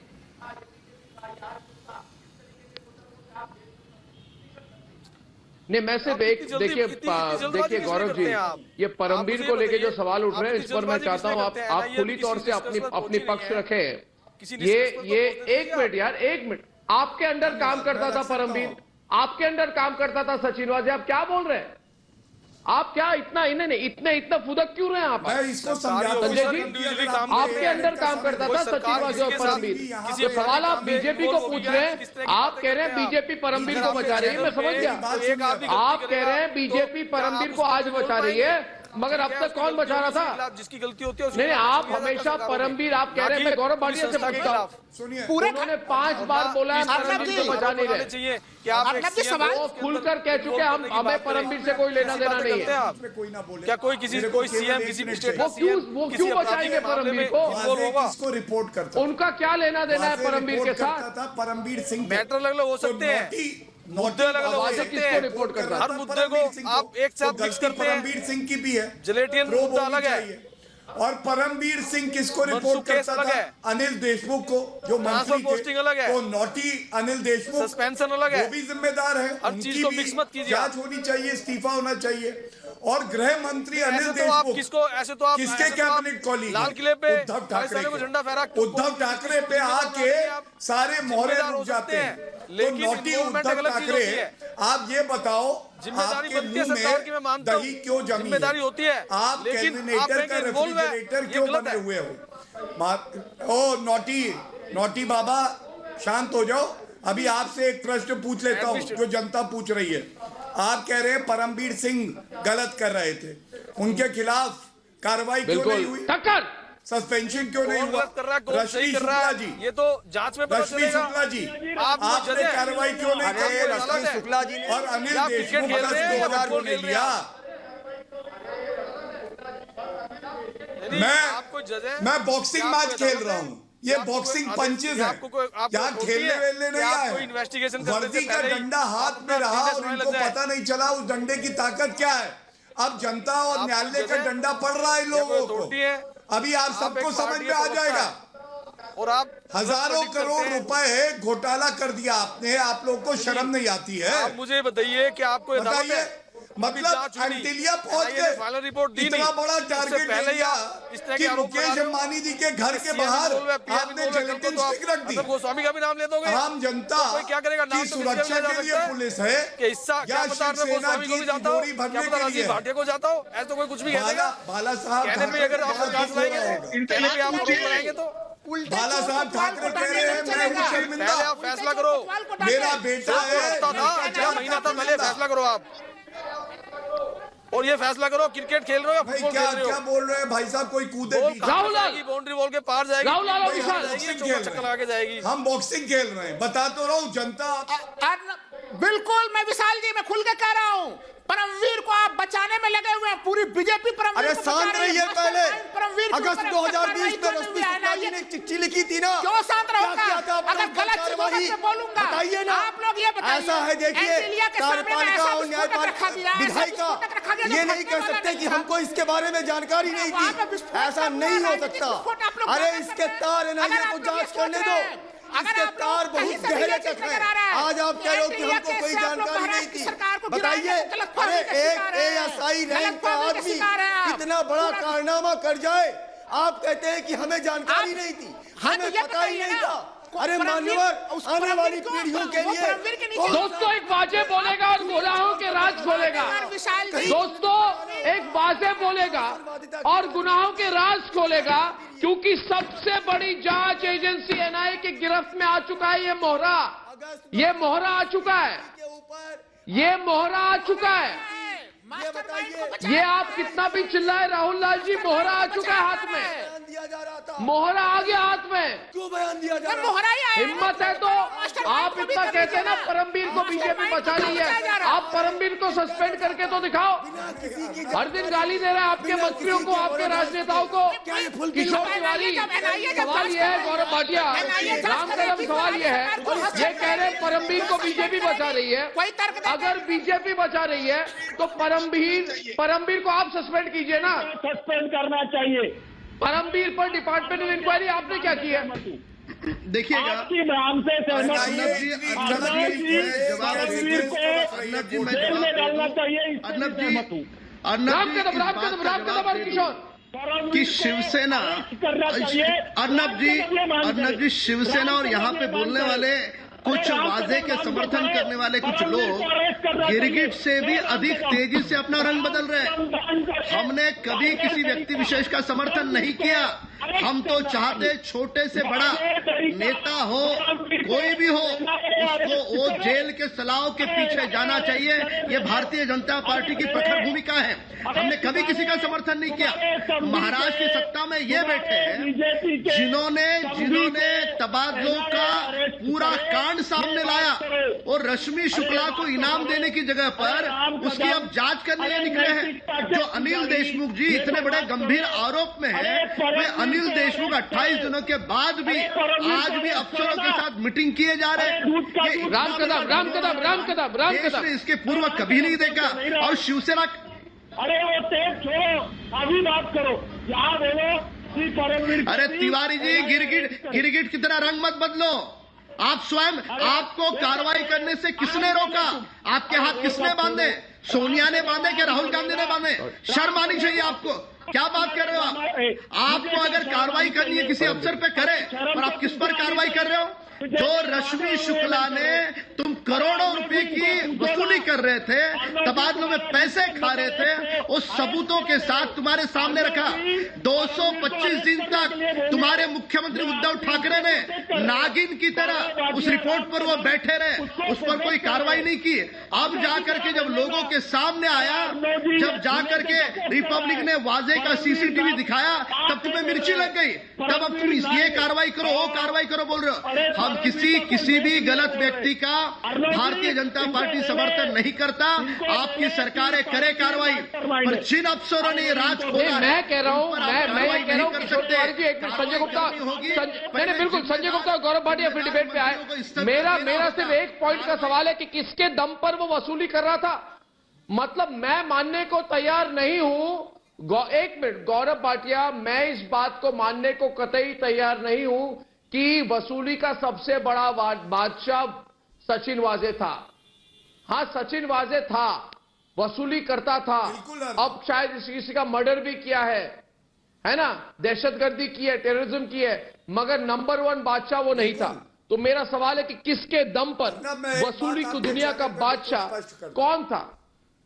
Speaker 1: नहीं, मैं सिर्फ एक देखिए गौरव जी, ये परमवीर को लेके जो सवाल उठ रहे हैं इस पर मैं चाहता हूं आप खुली तौर से अपनी पक्ष रखें। ये एक मिनट यार, एक मिनट। आपके अंडर काम करता था परमवीर, आपके अंडर काम करता था सचिन वाजे, आप क्या बोल रहे हैं? आप क्या इतना फुदक क्यों रहे हैं आप?
Speaker 4: इसको समझा
Speaker 1: संजय जी, आपके अंदर काम करता था सचिन वाजे और परमवीर। तो सवाल आप बीजेपी को पूछ रहे हैं, आप कह रहे हैं बीजेपी परमवीर को बचा रही है, मैं समझ गया। आप कह रहे हैं बीजेपी परमवीर को आज बचा रही है, मगर अब तक कौन बचा रहा था?
Speaker 10: जिसकी गलती होती है
Speaker 1: नहीं, आप हमेशा परमवीर आप कह रहे हैं। मैं गौरव भाटिया से पूछता हूं, उन्होंने 5 बार बोला है परमवीर को बचा नहीं रहे। वो खुलकर कह चुके हैं हमें परमवीर से कोई लेना देना नहीं है।
Speaker 10: क्या कोई सीएम किसी
Speaker 1: वो क्यों बचाएंगे परमवीर को?
Speaker 4: इसको रिपोर्ट करता,
Speaker 1: उनका क्या लेना देना है परमवीर के साथ?
Speaker 4: परमवीर सिंह
Speaker 10: मैटर अलग हो सकते हैं। मुद्दे अलग अलग हो
Speaker 1: वाजे
Speaker 10: सकते
Speaker 1: किसको
Speaker 10: हैं।
Speaker 1: रिपोर्ट कर रहा है?
Speaker 10: हर मुद्दे को आप एक साथ मिक्स करते हैं।
Speaker 4: परमवीर सिंह की भी है,
Speaker 10: जिलेटियन
Speaker 4: प्रो
Speaker 10: मुद्दा
Speaker 4: होनी
Speaker 10: अलग है।
Speaker 4: चाहिए। और परमवीर सिंह किसको
Speaker 10: मनसुख
Speaker 4: रिपोर्ट
Speaker 10: केस
Speaker 4: करता
Speaker 10: अलग
Speaker 4: था?
Speaker 10: है।
Speaker 4: अनिल देशमुख को, जो
Speaker 10: ट्रांसफर
Speaker 4: मंत्री
Speaker 10: पोस्टिंग अलग
Speaker 4: थे,
Speaker 10: है।
Speaker 4: वो नोटी अनिल देशमुख,
Speaker 10: सस्पेंशन अलग है।
Speaker 4: वो भी जिम्मेदार है।
Speaker 10: हर
Speaker 4: उनकी
Speaker 10: चीज को
Speaker 4: भी
Speaker 10: मिक्स मत कीजिए
Speaker 4: जांच होनी चाहिए, इस्तीफा होना चाहिए। और गृह मंत्री अनिल
Speaker 10: ऐसे तो आप
Speaker 4: देशमुख
Speaker 10: किसको ऐसे तो आप
Speaker 4: किसके
Speaker 10: ऐसे तो आप
Speaker 4: कैबिनेट कॉलीग
Speaker 10: लाल
Speaker 4: हैं?
Speaker 10: किले पे
Speaker 4: उद्धव ठाकरे
Speaker 10: को
Speaker 4: के।
Speaker 10: झंडा फहरा
Speaker 4: उद्धव ठाकरे पे आके सारे मोहरे
Speaker 10: जिम्मेदार हो
Speaker 4: रुक जाते
Speaker 10: सकते
Speaker 4: हैं।
Speaker 10: हैं,
Speaker 4: तो
Speaker 10: लेकिन
Speaker 4: नोटी
Speaker 10: इन्वॉल्वमेंट
Speaker 4: उद्धव
Speaker 10: अलग चीज
Speaker 4: ठाकरे,
Speaker 10: होती है।
Speaker 4: आप ये बताओ,
Speaker 10: जिम्मेदारी
Speaker 4: आपके
Speaker 10: बनती है
Speaker 4: मुंह
Speaker 10: सरकार की, मैं
Speaker 4: में
Speaker 10: मानता हूं।
Speaker 4: दही क्यों जमी है?
Speaker 10: जिम्मेदारी होती है,
Speaker 4: आप
Speaker 10: लेकिन आप
Speaker 4: कैबिनेटर
Speaker 10: कहेंगे
Speaker 4: का
Speaker 10: इन्वॉल्व है,
Speaker 4: रेफ्रिजरेटर
Speaker 10: ये
Speaker 4: क्यों
Speaker 10: गलत
Speaker 4: बने
Speaker 10: है।
Speaker 4: हुए हो? ओ नोटी बाबा, शांत हो जाओ। अभी आपसे एक प्रश्न पूछ लेता हूं जो जनता पूछ रही है। आप कह रहे हैं परमवीर सिंह गलत कर रहे थे, उनके खिलाफ कार्रवाई क्यों नहीं हुई?
Speaker 1: टक्कर
Speaker 4: सस्पेंशन क्यों नहीं
Speaker 10: कौन
Speaker 4: हुआ?
Speaker 10: गलत कर रहा है, कौन
Speaker 4: रश्मि
Speaker 10: सही कर रहा
Speaker 4: शुक्ला जी,
Speaker 10: है, ये तो जांच में पता
Speaker 4: रश्मि
Speaker 10: चलेगा।
Speaker 4: शुक्ला जी,
Speaker 10: आप
Speaker 4: आपने
Speaker 10: जज हैं।
Speaker 4: कार्रवाई क्यों नहीं
Speaker 10: अरे
Speaker 4: की?
Speaker 10: रश्मि शुक्ला
Speaker 4: जी और अनिल
Speaker 10: आप क्रिकेट
Speaker 4: देशमुख
Speaker 10: खेल
Speaker 4: का
Speaker 10: रहे हैं या
Speaker 4: 2000 को
Speaker 10: फुटबॉल
Speaker 4: ले
Speaker 10: खेल रहे
Speaker 4: लिया।
Speaker 10: आपको जज है,
Speaker 4: मैं बॉक्सिंग
Speaker 10: क्या
Speaker 4: मैच
Speaker 10: आपको
Speaker 4: खेल
Speaker 10: अदालत
Speaker 4: रहा
Speaker 10: है?
Speaker 4: हूँ, ये
Speaker 10: आपको
Speaker 4: बॉक्सिंग
Speaker 10: कोई
Speaker 4: पंचेस
Speaker 10: आदेश-
Speaker 4: हैं।
Speaker 10: आपको
Speaker 4: यहाँ
Speaker 10: होती
Speaker 4: खेलने
Speaker 10: है
Speaker 4: वेलने
Speaker 10: कि
Speaker 4: नहीं
Speaker 10: आप
Speaker 4: आए
Speaker 10: कोई इन्वेस्टिगेशन करने
Speaker 4: वर्दी
Speaker 10: से
Speaker 4: का
Speaker 10: पहले ही
Speaker 4: डंडा हाथ
Speaker 10: अपना
Speaker 4: में रहा
Speaker 10: बिजनेस
Speaker 4: और
Speaker 10: में
Speaker 4: इनको
Speaker 10: लग जाए।
Speaker 4: पता नहीं चला उस डंडे की ताकत क्या है। अब जनता और
Speaker 10: आप
Speaker 4: न्यायालय का
Speaker 10: जज हैं।
Speaker 4: डंडा पड़ रहा है लोगों को।
Speaker 10: अथॉरिटी है,
Speaker 4: अभी आप सबको
Speaker 10: एक
Speaker 4: समझ
Speaker 10: पार्टी
Speaker 4: में
Speaker 10: है,
Speaker 4: आ
Speaker 10: प्रवक्ता
Speaker 4: जाएगा।
Speaker 10: है। और आप
Speaker 4: हजारों
Speaker 10: predict करते
Speaker 4: करोड़
Speaker 10: हैं।
Speaker 4: रुपए घोटाला कर दिया आपने, आप लोग को शर्म नहीं आती है?
Speaker 10: आप मुझे बताइए कि आपको ये दावा
Speaker 4: बताइए,
Speaker 10: है?
Speaker 4: मतलब एंटीलिया पहुंच गए,
Speaker 10: फाइनल रिपोर्ट दी
Speaker 4: इतना
Speaker 10: नहीं।
Speaker 4: बड़ा
Speaker 10: उससे
Speaker 4: टारगेट
Speaker 10: पहले
Speaker 4: दे
Speaker 10: ही
Speaker 4: दिया
Speaker 10: आप इस तरह के
Speaker 4: कि
Speaker 10: आरोप लगा
Speaker 4: मुकेश
Speaker 10: रहे हो।
Speaker 4: अंबानी जी के घर के बाहर आपने जिलेटिन स्टिक रख दी।
Speaker 10: गोस्वामी का भी नाम ले दोगे?
Speaker 4: आम जनता
Speaker 10: तो कोई क्या करेगा? नाम
Speaker 4: की
Speaker 10: तो किसी का भी
Speaker 4: सुरक्षा
Speaker 10: ले जा
Speaker 4: के लिए
Speaker 10: सकता है।
Speaker 4: पुलिस है
Speaker 10: कि हिस्सा क्या
Speaker 4: या
Speaker 10: पता मैं
Speaker 4: शिवसेना
Speaker 10: गोस्वामी को
Speaker 4: की
Speaker 10: भी जाता हूँ,
Speaker 4: तिजोरी भरने
Speaker 10: क्या पता
Speaker 4: के
Speaker 10: राजीव
Speaker 4: लिए?
Speaker 10: भाटिया को जाता हूँ, ऐसा तो कोई कुछ भी कह देगा।
Speaker 4: बाला साहब
Speaker 10: कहने पे अगर आप सरकार चलाएंगे तो कहने पे आप आरोप लगाएंगे तो
Speaker 4: बाला साहब ठाकरे कह रहे हैं मैं हूं शर्मिंदा।
Speaker 10: पहले आप फैसला करो।
Speaker 4: मेरा बेटा है,
Speaker 10: हफ्ता था, 6 महीना था, पहले फैसला करो आप। और ये फैसला करो क्रिकेट खेल रहे हो या
Speaker 4: भाई
Speaker 10: फुटबॉल
Speaker 4: क्या
Speaker 10: खेल रहे
Speaker 4: क्या
Speaker 10: हो?
Speaker 4: बोल रहे हैं भाई साहब? कोई कूदे
Speaker 10: बॉल
Speaker 4: बीच।
Speaker 10: कहाँ जाएगी? बाउंड्री बॉल के पार जाएगी।
Speaker 1: राहुल लाल
Speaker 4: भाई, हम
Speaker 1: विशाल
Speaker 4: बॉक्सिंग
Speaker 10: चौका
Speaker 4: खेल
Speaker 10: चक्कर
Speaker 4: रहे
Speaker 10: लगा के जाएगी।
Speaker 4: हैं, हम बॉक्सिंग खेल रहे हैं। बता तो रहा हूँ जनता।
Speaker 11: बिल्कुल, मैं विशाल जी मैं खुल के कह रहा हूँ, परमवीर को आप बचाने में लगे हुए हैं। पूरी बीजेपी परमवीर
Speaker 12: अरे
Speaker 11: को बचा
Speaker 12: शांत
Speaker 11: रही है।
Speaker 12: रहिए पहले।
Speaker 11: परमवीर के
Speaker 12: अगस्त
Speaker 11: ऊपर
Speaker 12: 2020 में
Speaker 11: कार्रवाई
Speaker 12: रश्मि
Speaker 11: क्यों
Speaker 12: शुक्ला
Speaker 11: नहीं
Speaker 12: जी
Speaker 11: हुई?
Speaker 12: ने एक चिट्ठी लिखी थी ना,
Speaker 11: क्यों शांत
Speaker 12: क्या
Speaker 11: रहूंगा?
Speaker 12: किया था आपने?
Speaker 11: अगर गलत चीज होगा तो बोलूंगा।
Speaker 12: बताइए ना।
Speaker 11: आप लोग ये बताइए,
Speaker 12: ऐसा है, देखिए
Speaker 11: एंटीलिया के सामने में
Speaker 12: कार्यपालिका
Speaker 11: ऐसा
Speaker 12: और
Speaker 11: विस्फोटक रखा दिया, ऐसा
Speaker 12: विधायिका
Speaker 11: विस्फोटक रखा दिया जो
Speaker 12: ये नहीं
Speaker 11: फटने
Speaker 12: कह
Speaker 11: वाला
Speaker 12: सकते कि
Speaker 11: था।
Speaker 12: हमको इसके बारे में जानकारी नहीं
Speaker 11: वहाँ पे
Speaker 12: थी।
Speaker 11: विस्फोट
Speaker 12: ऐसा
Speaker 11: का
Speaker 12: नहीं हो
Speaker 11: राजनीतिक
Speaker 12: सकता।
Speaker 11: विस्फोट आप लोग
Speaker 12: अरे
Speaker 11: बता
Speaker 12: इसके
Speaker 11: सकते
Speaker 12: तार
Speaker 11: हैं।
Speaker 12: एनआईए
Speaker 11: अगर
Speaker 12: को
Speaker 11: आप
Speaker 12: जांच
Speaker 11: लोग
Speaker 12: करने दो।
Speaker 11: अगर
Speaker 12: इसके
Speaker 11: आप लोग
Speaker 12: तार
Speaker 11: कहीं
Speaker 12: बहुत
Speaker 11: से भी
Speaker 12: गहरे
Speaker 11: ये
Speaker 12: तक
Speaker 11: चीज
Speaker 12: हैं।
Speaker 11: नजर आ रहा है।
Speaker 12: आज आप कह रहे हो कि
Speaker 11: एंटीलिया
Speaker 12: हमको कोई
Speaker 11: केस से आप लोग
Speaker 12: जानकारी नहीं
Speaker 11: महाराष्ट्र
Speaker 12: थी।
Speaker 11: सरकार को
Speaker 12: बताइए,
Speaker 11: गिराने के गलतफहमी
Speaker 12: अरे
Speaker 11: का शिकार
Speaker 12: एक
Speaker 11: है।
Speaker 12: एएसआई रैंक का
Speaker 11: गलतफहमी के
Speaker 12: आदमी
Speaker 11: शिकार है आप।
Speaker 12: इतना बड़ा कारनामा कर जाए, आप कहते हैं कि हमें जानकारी
Speaker 11: आप-
Speaker 12: नहीं थी,
Speaker 11: हाँ,
Speaker 12: हमें
Speaker 11: तो ये
Speaker 12: पता ही
Speaker 11: बताइए
Speaker 12: नहीं
Speaker 11: ना।
Speaker 12: था। अरे
Speaker 11: परमवीर-
Speaker 12: मान्यवर,
Speaker 11: उस
Speaker 12: आने
Speaker 11: परमवीर
Speaker 12: वाली
Speaker 11: को-
Speaker 12: पीढ़ियों के
Speaker 11: वो
Speaker 12: लिए
Speaker 11: परमवीर के नीचे-
Speaker 1: दोस्तों एक वाजे बोलेगा और गुनाहों के राज खोलेगा।
Speaker 11: विशाल जी।
Speaker 1: दोस्तों एक वाजे बोलेगा और गुनाहों के राज खोलेगा, क्योंकि सबसे बड़ी जांच एजेंसी एनआईए की गिरफ्त में आ चुका है। ये मोहरा आ चुका है, ये मोहरा आ चुका है। ये आप कितना भी चिल्लाए राहुल लाल जी, मोहरा आ चुका है हाथ में,
Speaker 12: दिया जा रहा था।
Speaker 1: मोहरा आ गया हाथ में।
Speaker 12: क्यों बयान दिया जा रहा
Speaker 11: मोहरा ही आया है।
Speaker 1: हिम्मत है तो आप इतना कहते हैं ना परमवीर को बीजेपी बचा रही है, आप परमवीर को सस्पेंड करके तो दिखाओ।
Speaker 12: किसी की
Speaker 1: हर दिन गाली दे रहा है आपके मंत्रियों को, आपके राजनेताओं को। किशोर तिवारी, सवाल यह है, गौरव भाटिया, राम कदम, सवाल यह है, ये कह रहे हैं परमवीर को बीजेपी बचा रही है। अगर बीजेपी बचा रही है तो परमवीर को आप सस्पेंड कीजिए ना।
Speaker 8: सस्पेंड करना चाहिए।
Speaker 1: परमवीर पर डिपार्टमेंट ऑफ इंक्वायरी आपने क्या किया?
Speaker 7: देखिएगा
Speaker 8: आपकी नाम से सहमत
Speaker 4: अर्नब जी,
Speaker 7: अर्नब जी, जवाब
Speaker 8: परमवीर को
Speaker 7: अर्नब जी, मैं
Speaker 8: जेल में
Speaker 7: जवाब
Speaker 8: डालना
Speaker 7: दे
Speaker 8: चाहिए,
Speaker 7: दूं।
Speaker 8: इससे
Speaker 7: अर्नब
Speaker 8: मैं
Speaker 7: जी,
Speaker 8: सहमत हूँ।
Speaker 7: अर्नब जी, इस बात का
Speaker 1: राम
Speaker 7: जवाब
Speaker 1: कदम
Speaker 7: दे दूं
Speaker 1: किशोर,
Speaker 7: कि शिवसेना अर्नब जी शिवसेना और यहाँ पे बोलने वाले कुछ वाजे के समर्थन करने वाले कुछ लोग गिरगिट से भी अधिक तेजी से अपना रंग बदल रहे हैं। हमने कभी किसी व्यक्ति विशेष का समर्थन नहीं किया। हम तो चाहते छोटे से बड़ा नेता हो, कोई भी हो, उसको वो जेल के सलाव के पीछे जाना चाहिए। ये भारतीय जनता पार्टी की प्रखर भूमिका है। हमने कभी किसी का समर्थन नहीं किया। महाराष्ट्र की सत्ता में ये बैठे हैं जिन्होंने तबादलों का पूरा कांड सामने लाया और रश्मि शुक्ला को इनाम देने की जगह पर उसकी अब जांच करने के निकले हैं। जो अनिल देशमुख जी इतने बड़े गंभीर आरोप में है, वे अनिल देशमुख 28 दिनों के बाद भी आज भी अफसरों के साथ मीटिंग किए जा रहे हैं।
Speaker 1: राम कदम
Speaker 7: इसके पूर्व कभी नहीं देखा। और शिवसेना,
Speaker 8: अरे वो टेप छोड़ो, अभी बात करो, यहाँ बोलो कि परमवीर।
Speaker 7: अरे तिवारी जी, गिरगिट की तरह रंग मत बदलो। आप स्वयं, आपको कार्रवाई करने से किसने रोका? आपके हाथ किसने बांधे? सोनिया ने बांधे कि राहुल गांधी ने बांधे? शर्म आनी चाहिए आपको। क्या बात कर रहे हो आप? आपको अगर कार्रवाई करनी है किसी अफसर पे करे, और आप किस पर कार्रवाई कर रहे हो? जो रश्मि शुक्ला ने तुम करोड़ों रुपए की वसूली कर रहे थे, तबादलों में पैसे खा रहे थे, उस सबूतों के साथ तुम्हारे सामने रखा। 225 दिन तक तुम्हारे मुख्यमंत्री उद्धव ठाकरे ने नागिन की तरह उस रिपोर्ट पर वो बैठे रहे, उस पर कोई कार्रवाई नहीं की। अब जाकर के जब लोगों के सामने आया, जब जाकर के रिपब्लिक ने वाजे का सीसीटीवी दिखाया, तब तुम्हें मिर्ची लग गई। तब अब तुम ये कार्रवाई करो, वो कार्रवाई करो बोल रहे हो। हम किसी भी गलत व्यक्ति का भारतीय जनता पार्टी समर्थन नहीं करता। आपकी सरकारें करे कार्रवाई, पर जिन अफसरों ने राज खोला,
Speaker 1: मैं कह रहा हूँ, मैं ये कह रहा हूँ किशोर तिवारी जी, एक मिनट, संजय गुप्ता, मैंने बिल्कुल संजय गुप्ता और गौरव भाटिया फिर डिबेट पे आए। मेरा सिर्फ एक पॉइंट का सवाल है कि किसके दम पर वो वसूली कर रहा था। मतलब मैं मानने को तैयार नहीं हूं, एक मिनट गौरव भाटिया, मैं इस बात को मानने को कतई तैयार नहीं हूं कि वसूली का सबसे बड़ा बादशाह सचिन वाजे था। हां, सचिन वाजे था, वसूली करता था। अब शायद किसी का मर्डर भी किया है ना, दहशतगर्दी की है, टेररिज्म की है, मगर नंबर 1 बादशाह वो नहीं था। तो मेरा सवाल है कि किसके दम पर वसूली की दुनिया का बादशाह कौन था?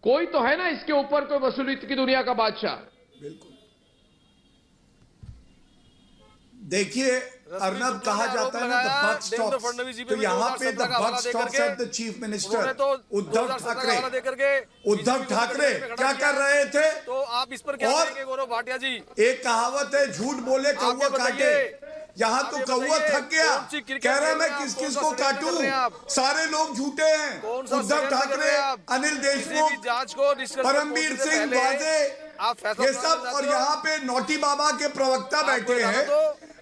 Speaker 1: कोई तो है ना इसके ऊपर, कोई वसूली की दुनिया का बादशाह।
Speaker 4: बिल्कुल, देखिए अर्नब कहा जाता है ना द बक स्टॉप्स, तो यहाँ पे the buck stops at the chief minister Uddhav Thackeray. Uddhav Thackeray क्या कर रहे थे?
Speaker 10: तो आप इस पर क्या कहेंगे गौरव भाटिया जी?
Speaker 4: एक कहावत है, झूठ बोले कौवा काटे। यहाँ तो कौवा थक गया, कह रहा मैं किस किस को काटूं, सारे लोग झूठे हैं। उद्धव ठाकरे, अनिल देशमुख, परमवीर सिंह वाजे, ये सब, और यहाँ पे नोटी बाबा के प्रवक्ता बैठे हैं।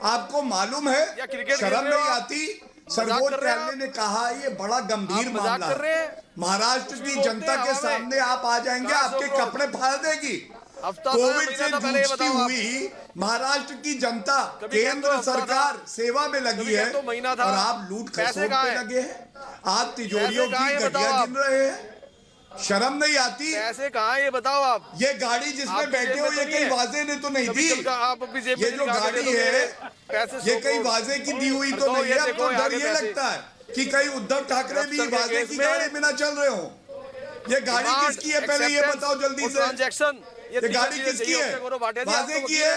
Speaker 4: आपको मालूम है, शर्म नहीं आती? सर्वोच्च न्यायालय ने कहा ये बड़ा गंभीर मामला है, महाराष्ट्र की जनता के सामने आप आ जाएंगे, आपके कपड़े फाड़ देगी। कोविड से जूझती हुई महाराष्ट्र की जनता, केंद्र सरकार सेवा में लगी है, और आप लूट खसोट पे लगे हैं। आप तिजोरियों की गड्डियां गिन रहे हैं, शर्म नहीं आती?
Speaker 10: पैसे कहाँ ये बताओ आप?
Speaker 4: ये गाड़ी जिसमें बैठे हो ये कहीं वाजे ने तो नहीं दी? ये जो गाड़ी है ये कहीं वाजे की दी हुई तो नहीं है? आपको डर ये लगता है कि कहीं उद्धव ठाकरे भी वाजे की गाड़ी में ना चल रहे हो? ये गाड़ी किसकी है पहले ये बताओ जल्दी से। ये गाड़ी किसकी है? वाजे की है?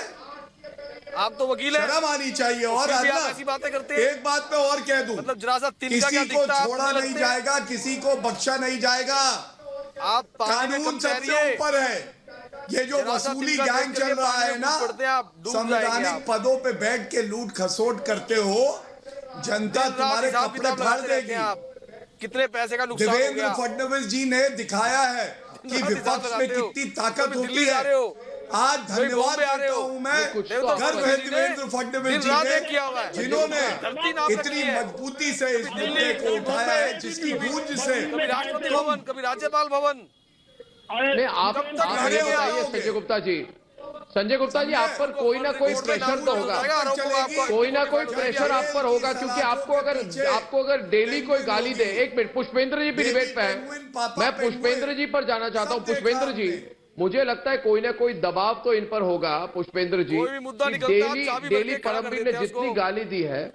Speaker 10: आप तो वकील हैं,
Speaker 4: शर्म आनी चाहिए। और
Speaker 10: ऐसी बातें करते हैं।
Speaker 4: एक बात पे और कह दूं,
Speaker 10: मतलब जरा सा
Speaker 4: किसी को छोड़ा नहीं जाएगा, किसी को बख्शा नहीं जाएगा।
Speaker 10: आप
Speaker 4: कानून सबसे ऊपर है। ये जो वसूली गैंग चल रहा है ना, संवैधानिक पदों पे बैठ के लूट खसोट करते हो, जनता तुम्हारे कपड़े फाड़ देगी।
Speaker 10: कितने पैसे का नुकसान हो गया?
Speaker 4: देवेंद्र फडणवीस जी ने दिखाया है कि विपक्ष में कितनी ताकत होती है। आज धन्यवाद करता हूं मैं, गर्व है देवेंद्र फडणवीस जी ने, जिन्होंने इतनी मजबूती से इस मुद्दे को उठाया है, जिसकी गूंज से
Speaker 10: कभी राष्ट्रपति भवन, कभी राज्यपाल भवन।
Speaker 1: आप ये बताइए संजय गुप्ता जी, आप पर कोई ना कोई प्रेशर तो होगा, कोई ना कोई प्रेशर आप पर होगा, क्योंकि आपको अगर डेली कोई गाली दे। एक मिनट, पुष्पेंद्र जी भी डिबेट पे है, मैं पुष्पेंद्र जी पर जाना चाहता हूँ। पुष्पेंद्र जी, मुझे लगता है कोई ना कोई दबाव तो इन पर होगा, पुष्पेंद्र जी, डेली परमवीर ने जितनी गाली दी है,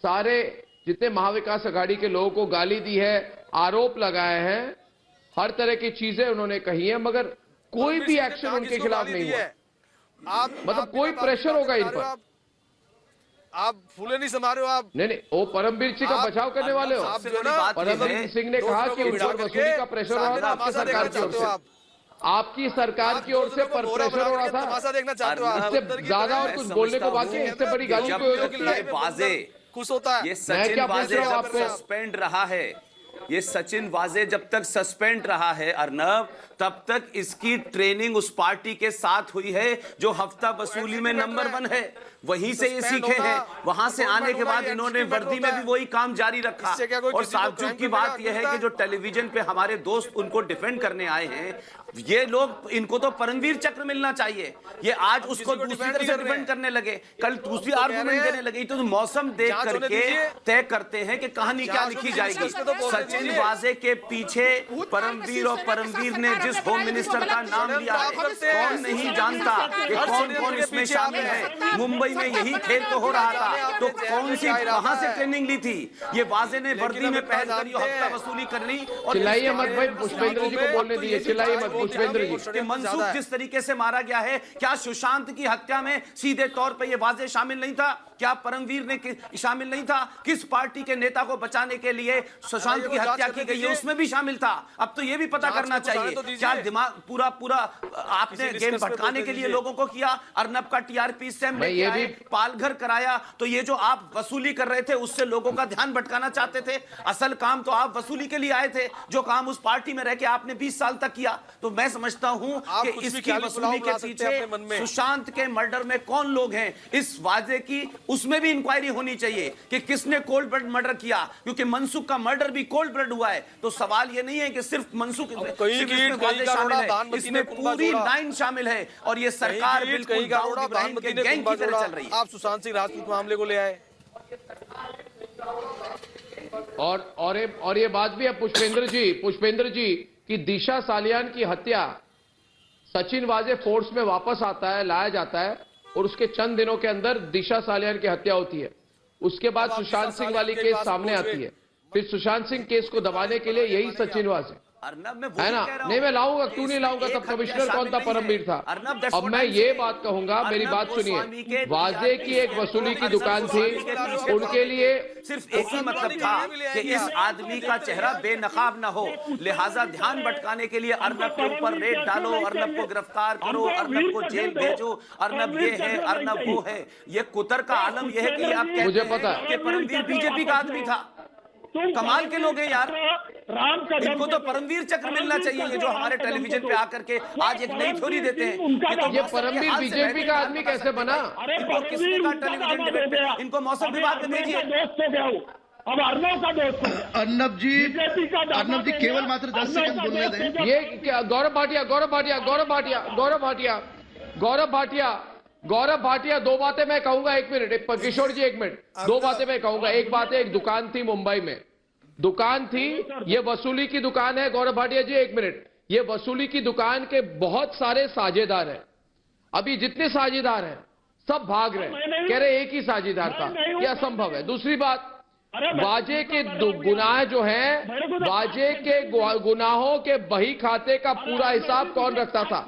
Speaker 1: सारे जितने महाविकास अघाड़ी के लोगों को गाली दी है, आरोप लगाए हैं, हर तरह की चीजें उन्होंने कही है, मगर कोई भी एक्शन उनके खिलाफ नहीं हुआ। मतलब कोई प्रेशर होगा इन पर।
Speaker 10: आप फूले नहीं समा रहे हो आप।
Speaker 1: नहीं, वो परमवीर सिंह का बचाव करने वाले हो। परमवीर सिंह ने कहा कि उन पर वसूली का प्रेशर हो रहा था आपकी सरकार की ओर से, आपकी सरकार की ओर से पर प्रेशर हो रहा था।
Speaker 10: देखना चाहते हो?
Speaker 1: इससे ज्यादा और कुछ बोलने को बाकी है? इससे बड़ी गाली कोई हो सकती है?
Speaker 5: वाजे
Speaker 10: खुश होता है।
Speaker 5: ये सचिन वाजे जब सस्पेंड रहा है ये सचिन वाजे जब तक सस्पेंड रहा है अर्नब, तब तक इसकी ट्रेनिंग उस पार्टी के साथ हुई है जो हफ्ता वसूली में नंबर 1 है। वहीं से ये सीखे हैं। वहां से आने के बाद इन्होंने वर्दी में भी वही काम जारी रखा। और ताज्जुब की बात यह है कि जो टेलीविजन पे हमारे दोस्त उनको डिफेंड करने आए हैं, ये लोग, इनको तो परमवीर चक्र मिलना चाहिए। ये आज उसको दूसरी तरफ से डिफेंड करने लगे, कल दूसरी आर्गुमेंट देने लगे। तो मौसम देख करके तय करते हैं कि कहानी क्या लिखी जाएगी। सचिन वाजे के पीछे परमवीर, और परमवीर ने जिस होम मिनिस्टर का नाम लिया है, कौन नहीं जानता कि कौन कौन इसमें शामिल है। मुंबई में यही खेल तो हो रहा था, तो कौन सी कहां से ट्रेनिंग ली थी? ये वाजे ने वर्दी में पहन कर हफ्ता वसूली करनी। और
Speaker 1: चिल्लाइए मत भाई, पुष्पेंद्र जी को बोलने दीजिए। चिल्लाइए मत पुष्पेंद्र जी।
Speaker 5: मनसूख जिस तरीके से मारा गया है, क्या सुशांत की हत्या में सीधे तौर पे ये वाजे शामिल नहीं था? क्या परमवीर ने शामिल नहीं था? किस पार्टी के नेता को बचाने के लिए सुशांत की हत्या की गई है, उसमें भी शामिल था। अब तो ये भी पता करना चाहिए, क्या दिमाग पूरा आपने गेम भटकाने के लिए लोगों को किया? अर्नब का टीआरपी सेम लेके पालघर कराया, तो ये जो आप वसूली कर रहे थे उससे लोगों का ध्यान भटकाना चाहते थे। असल काम तो आप वसूली के लिए आए थे, जो काम उस पार्टी में रह के आपने 20 साल तक किया। तो मैं समझता हूं कि इसकी वसूली के पीछे सुशांत के मर्डर में कौन लोग हैं, इस वाजे की उसमें भी इंक्वायरी होनी चाहिए कि किसने कोल्ड ब्लड मर्डर किया, क्योंकि मनसूख का मर्डर भी कोल्ड ब्लड हुआ है। तो सवाल ये नहीं है कि सिर्फ मनसूख शामिल है, इसमें पूरी लाइन शामिल है। और ये सरकार बिल्कुल दाऊद इब्राहिम के गैंग की तरह चल रही है।
Speaker 10: आप सुशांत सिंह राजपूत मामले को ले आए,
Speaker 1: और ये बात भी है पुष्पेंद्र जी की दिशा सालियान की हत्या, सचिन वाजे फोर्स में वापस आता है, लाया जाता है, और उसके चंद दिनों के अंदर दिशा सालियान की हत्या होती है। उसके बाद सुशांत सिंह वाली केस सामने आती है। फिर सुशांत सिंह केस को दबाने के लिए यही सचिन वाजे है ना? नहीं, मैं लाऊंगा, क्यों नहीं लाऊंगा? तब कमिश्नर कौन था? परमवीर था। अब मैं ये बात कहूंगा, मेरी बात सुनिए। वाजे की एक वसूली की दुकान थी, उनके लिए
Speaker 5: सिर्फ एक ही मतलब था कि इस आदमी का चेहरा बेनकाब ना हो, लिहाजा ध्यान भटकाने के लिए अर्नब के ऊपर रेड डालो, अर्नब को गिरफ्तार करो, अर्नब को जेल भेजो, अर्नब ये है, अर्नब वो है। ये कुतर का आलम यह है कि आप
Speaker 1: मुझे पता
Speaker 5: है कि परमवीर बीजेपी का आदमी था। कमाल के लोग हैं यार, इनको तो परमवीर चक्र मिलना चाहिए। ये जो हमारे टेलीविजन पे आकर के आज एक नई थ्योरी देते हैं,
Speaker 1: ये परमवीर बीजेपी का आदमी कैसे बना?
Speaker 5: इनको किसने कहा टेलीविजन डिबेट पे? इनको मौसम विभाग में भेजिए।
Speaker 8: अब अर्नब का दोस्त
Speaker 7: अर्नब जी केवल मात्र 10 सेकंड बोलने दें।
Speaker 1: ये गौरव भाटिया, दो बातें मैं कहूंगा, 1 मिनट किशोर जी, 1 मिनट, 2 बातें मैं कहूंगा। एक बात है, एक दुकान थी मुंबई में, दुकान थी, ये वसूली की दुकान है। गौरव भाटिया जी 1 मिनट, ये वसूली की दुकान के बहुत सारे साझेदार हैं। अभी जितने साझेदार हैं सब भाग रहे हैं, कह रहे एक ही साझेदार था, यह असंभव है। दूसरी बात, वाजे के गुनाह जो हैं, वाजे के गुनाहों के बही खाते का पूरा हिसाब कौन रखता था?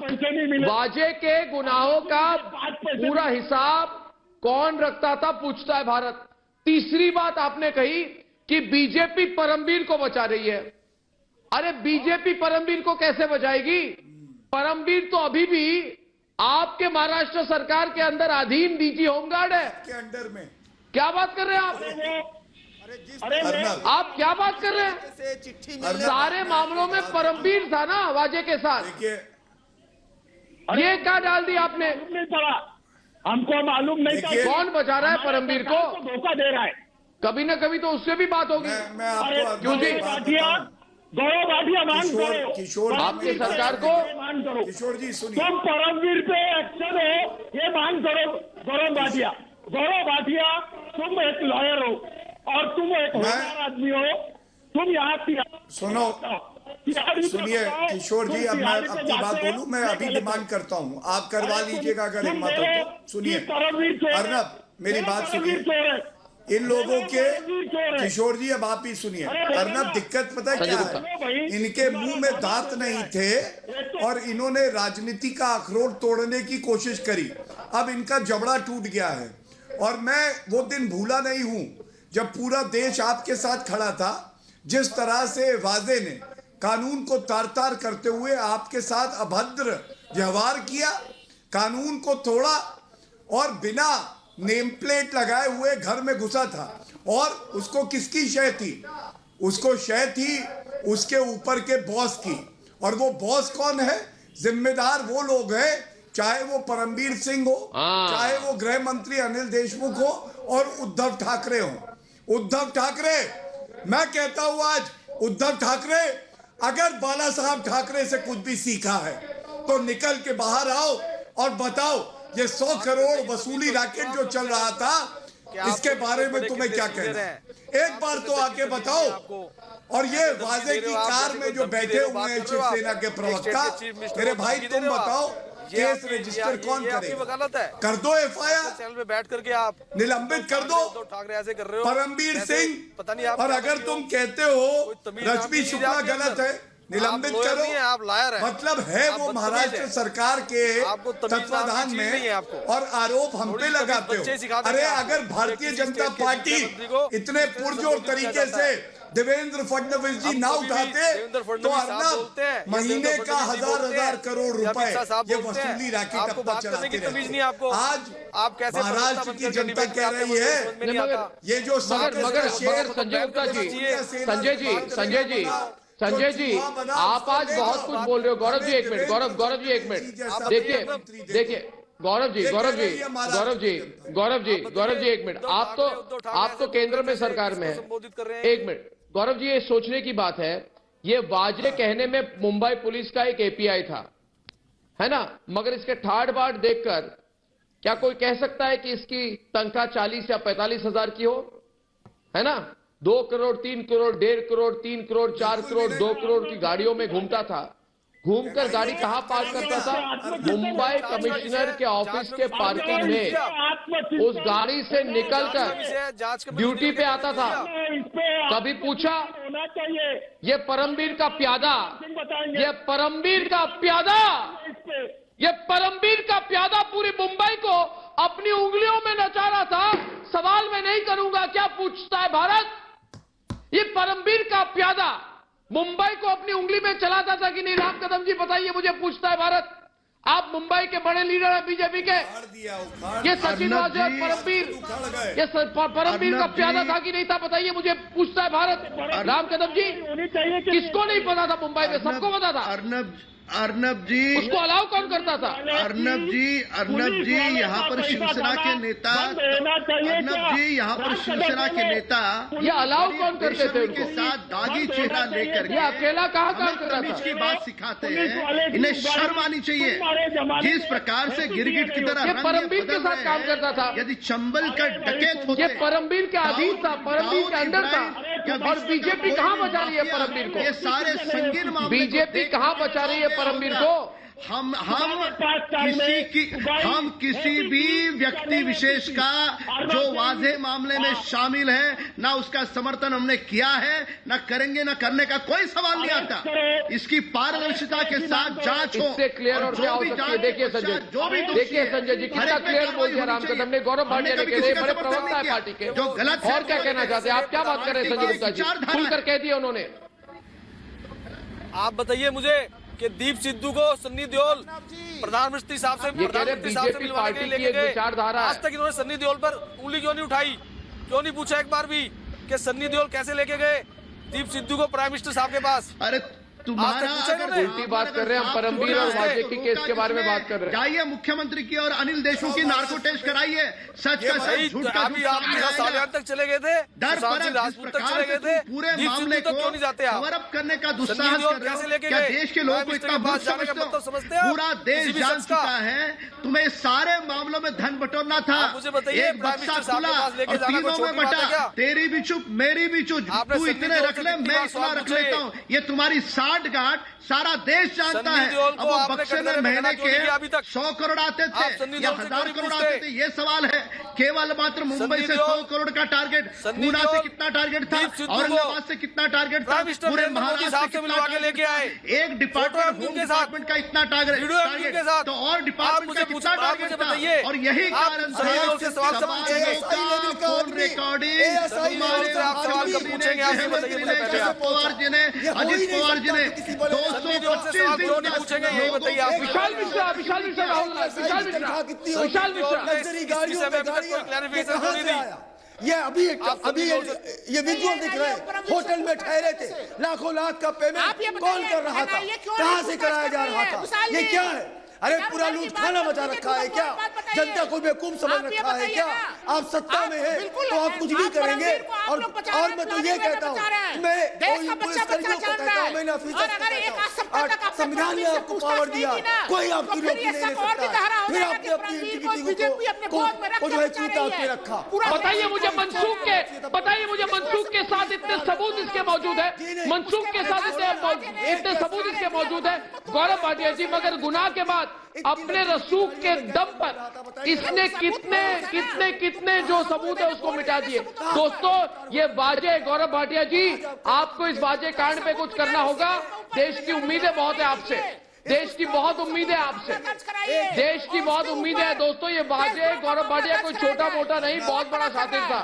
Speaker 1: वाजे के गुनाहों का पूरा हिसाब कौन रखता था, पूछता है भारत। तीसरी बात आपने कही कि बीजेपी परमवीर को बचा रही है। अरे बीजेपी परमवीर को कैसे बचाएगी? परमवीर तो अभी भी आपके महाराष्ट्र सरकार के अंदर अधीन डीजी होमगार्ड है
Speaker 4: के अंडर में।
Speaker 1: क्या बात कर रहे हैं आप? आप क्या बात कर रहे हैं? सारे मामलों में परमवीर था ना वाजे के साथ। ये क्या डाल दिया आपने?
Speaker 8: हमको मालूम नहीं था।
Speaker 1: कौन बचा रहा है परमवीर को?
Speaker 8: धोखा दे रहा है।
Speaker 1: कभी ना कभी तो उससे भी बात होगी।
Speaker 4: मैं आपको
Speaker 1: क्यों जी?
Speaker 8: गौरव भाटिया मान करो,
Speaker 4: किशोर
Speaker 1: आपकी सरकार को
Speaker 8: मान करो।
Speaker 4: किशोर जी सुनिए,
Speaker 8: तुम परमवीर पे एक्शन हो, ये मान करो। गौरव भाटिया तुम एक लॉयर हो और तुम एक होनहार आदमी हो। तुम यहाँ
Speaker 4: सुनिए किशोर जी, अब मैं अपनी बात बोलूं, मैं अभी डिमांड करता हूं, आप करवा लीजिएगा अगर हिम्मत हो तो। सुनिए अर्नब, मेरी बात सुनिए। इन लोगों के, किशोर जी अब आप ही सुनिए। अर्नब, दिक्कत पता है क्या है? इनके मुंह में दांत नहीं थे और इन्होंने राजनीति का अखरोट तोड़ने की कोशिश करी। अब इनका जबड़ा टूट गया है और मैं वो दिन भूला नहीं हूं जब पूरा देश आपके साथ खड़ा था। जिस तरह से वाजे ने कानून को तार-तार करते हुए आपके साथ अभद्र व्यवहार किया, कानून को तोड़ा और बिना नेम प्लेट लगाए हुए घर में घुसा था। और उसको किसकी शय थी? उसको शय थी उसके ऊपर के बॉस की, और वो बॉस कौन है? जिम्मेदार वो लोग हैं, चाहे वो परमवीर सिंह हो, चाहे वो गृह मंत्री अनिल देशमुख हो और उद्धव ठाकरे हो। उद्धव ठाकरे, मैं कहता हूं आज उद्धव ठाकरे, अगर बाला साहब ठाकरे से कुछ भी सीखा है तो निकल के बाहर आओ और बताओ ये 100 करोड़ वसूली रैकेट जो चल रहा था इसके बारे में तुम्हें क्या कहना है? एक बार तो आके बताओ। और ये वाजे की कार में जो बैठे हुए हैं शिवसेना के प्रवक्ता, मेरे भाई तुम बताओ केस रजिस्टर कौन करेगा? कर दो एफआईआर,
Speaker 10: चैनल पे बैठ करके आप
Speaker 4: निलंबित कर दो
Speaker 10: ठाकरे ऐसे कर रहे हो
Speaker 4: परमवीर सिंह।
Speaker 10: पता नहीं
Speaker 4: और अगर तुम कहते हो रश्मि शुक्ला गलत है, निलंबित करो।
Speaker 10: आप लायर हैं,
Speaker 4: मतलब है वो महाराष्ट्र सरकार के तत्वाधान में और आरोप हम पे लगाते हो। अरे अगर भारतीय जनता पार्टी इतने पुरजोर तरीके से देवेंद्र फडणवीस जी ना उठाते तो अर्नब महीने का हजार करोड़ रुपए ये वसूली रैकेट अपना चलाते रहते। आज
Speaker 10: आप कैसे
Speaker 4: महाराष्ट्र की जनता कह रही है ये जो
Speaker 1: मगर संजय गुप्ता जी, संजय जी आप आज बहुत कुछ बोल रहे हो। गौरव जी एक मिनट, गौरव जी एक मिनट, देखिए गौरव जी एक मिनट, आप तो केंद्र में सरकार में है। एक मिनट गौरव जी, ये सोचने की बात है, ये वाजे कहने में मुंबई पुलिस का एक एपीआई था, है ना, मगर इसके ठाड़ बाट देखकर क्या कोई कह सकता है कि इसकी तनख्वाह 40 या 45 हजार की हो? है ना, 2 करोड़ 3 करोड़ 1.5 करोड़ 3 करोड़ 4 करोड़ 2 करोड़ की गाड़ियों में घूमता था। घूमकर गाड़ी कहां पार्क करता था? मुंबई कमिश्नर के ऑफिस के पार्किंग में उस गाड़ी से निकलकर ड्यूटी पे आता था। कभी पूछा ये परमवीर का प्यादा, ये परमवीर का प्यादा पूरी मुंबई को अपनी उंगलियों में नचा रहा था। सवाल मैं नहीं करूंगा क्या पूछता है भारत, ये परमवीर का प्यादा मुंबई को अपनी उंगली में चलाता था कि नहीं? राम कदम जी बताइए मुझे, पूछता है भारत। आप मुंबई के बड़े लीडर हैं बीजेपी के, ये सचिन वाजे और परमवीर, ये परमवीर का प्यादा था कि नहीं था बताइए मुझे, पूछता है भारत। राम कदम जी, किसको नहीं पता था मुंबई में? सबको पता था।
Speaker 7: अर्नब जी,
Speaker 1: उसको अलाउ कौन करता था?
Speaker 7: अर्नब जी यहाँ पर शिवसेना के नेता,
Speaker 1: ये अलाउ कौन करते थे उनको?
Speaker 7: के साथ दागी चेहरा लेकर
Speaker 1: ये अकेला कहाँ काम कर रहा था?
Speaker 7: की बात सिखाते हैं, इन्हें शर्म आनी चाहिए। जिस प्रकार से गिरगिट की तरह
Speaker 1: ये परमवीर के साथ काम करता था।
Speaker 7: यदि चंबल का डकैत होते,
Speaker 1: ये परमवीर के अधीन था, परमवीर के अंडर था। और बीजेपी कहाँ बचा रही है परमवीर को?
Speaker 7: ये सारे संगीन मामले
Speaker 1: बीजेपी कहाँ बचा रही है परमवीर को?
Speaker 7: हम किसी भी व्यक्ति विशेष का जो वाजे मामले में शामिल है ना उसका समर्थन हमने किया है, ना करेंगे, ना करने का कोई सवाल नहीं आता। इसकी पारदर्शिता के साथ जांच हो।
Speaker 1: इससे क्लियर और क्या हो सकती है? देखिए संजय जी कितना क्लियर बोल दिया राम कदम ने, गौरव भाटिया ने, बड़े प्रवक्ता है पार्टी के।
Speaker 7: जो गलत,
Speaker 1: और क्या कहना चाहते हैं आप? क्या बात कर रहे हैं संजय गुप्ता जी? खुलकर कह दिया उन्होंने।
Speaker 10: आप बताइए मुझे कि दीप सिद्धू को सन्नी देओल प्रधानमंत्री साहब से
Speaker 1: बीजेपी पार्टी की एक विचारधारा,
Speaker 10: आज तक इन्होंने सन्नी देओल पर उंगली क्यों नहीं उठाई? क्यों नहीं पूछा एक बार भी कि सन्नी देओल कैसे लेके गए दीप सिद्धू को प्राइम मिनिस्टर साहब के पास?
Speaker 7: अरे तुम्हारा
Speaker 1: उल्टी बात कर रहे हैं हम। परमवीर और वाजे की केस के बारे में बात कर रहे हैं।
Speaker 7: जाइए मुख्यमंत्री की और अनिल देशमुख की नार्को टेस्ट कराइए, सच का सच, झूठ का झूठ।
Speaker 10: आप सालियान तक चले गए थे,
Speaker 7: डर पर
Speaker 10: राजपूत तक चले गए थे,
Speaker 7: पूरे मामले को
Speaker 10: क्यों नहीं जाते आप?
Speaker 7: कवर अप करने का दुस्साहस कर रहे हो। क्या देश के लोगों को इतना मूर्ख समझते हो? पूरा देश जान चुका है तुम्हें सारे मामलों में धन बटोरना था।
Speaker 10: मुझे बताइए,
Speaker 7: एक बक्सा खुला और तीनों में बटा, तेरी भी चुप मेरी भी चुप, तू इतने रख ले मैं इतना रख लेता हूँ। ये तुम्हारी साठ गांठ सारा देश जानता है। अब वो बक्से में महीने के 100 करोड़ आते थे या 1000 करोड़ आते थे, ये सवाल है। केवल मात्र मुंबई से 100 करोड़ का टारगेट, पूना से कितना टारगेट था, औरंगाबाद से कितना टारगेट था, पूरे महाराष्ट्र से कितना टारगेट था, एक डिपार्टमेंट होम डिपार्टमेंट का इतना टारगेट, तो और डिपार्टमेंट का कितना टारगेट था। और यही कारण था फोन रिकॉर्डिंग पवार जी ने, अजित पवार जी ने 225 दिन
Speaker 10: पूछेंगे, यही बताइए आप।
Speaker 1: विशाल मिश्रा
Speaker 10: क्लैरिफिकेशन नहीं दी।
Speaker 12: ये अभी ये विजुअल दिख रहा है, होटल में ठहरे थे, लाखों लाख का पेमेंट कौन कर रहा था, कहां से कराया जा रहा था, ये क्या है? अरे पूरा लूट खाना मचा रखा है क्या? जनता को बेवकूफ समझ रखा है क्या? आप सत्ता में है तो आप कुछ भी करेंगे। और मैं तो ये कहता हूँ, मैं पुलिसकर्मियों को कहता हूँ, मैंने ऑफिसर को कहता हूँ, संविधान ने आपको पावर दिया, कोई आपकी रोक नहीं ले सकता। फिर आपने अपनी एक्टिविटी को जो है चूता के रखा।
Speaker 1: बताइए मुझे मनसूख के साथ इतने सबूत इसके मौजूद है, मनसूख के साथ इतने सबूत इसके मौजूद है गौरव भाटिया जी, मगर गुनाह के बाद अपने रसूख के दम पर इसने कितने जो सबूत है उसको मिटा दिए। दोस्तों ये वाजे, गौरव भाटिया जी आपको इस वाजे कांड पे कुछ करना होगा। देश की उम्मीदें बहुत है आपसे, देश की बहुत उम्मीद है आपसे, देश की बहुत उम्मीद है। दोस्तों ये वाजे, गौरव भाटिया कोई छोटा मोटा नहीं, बहुत बड़ा शातिर था,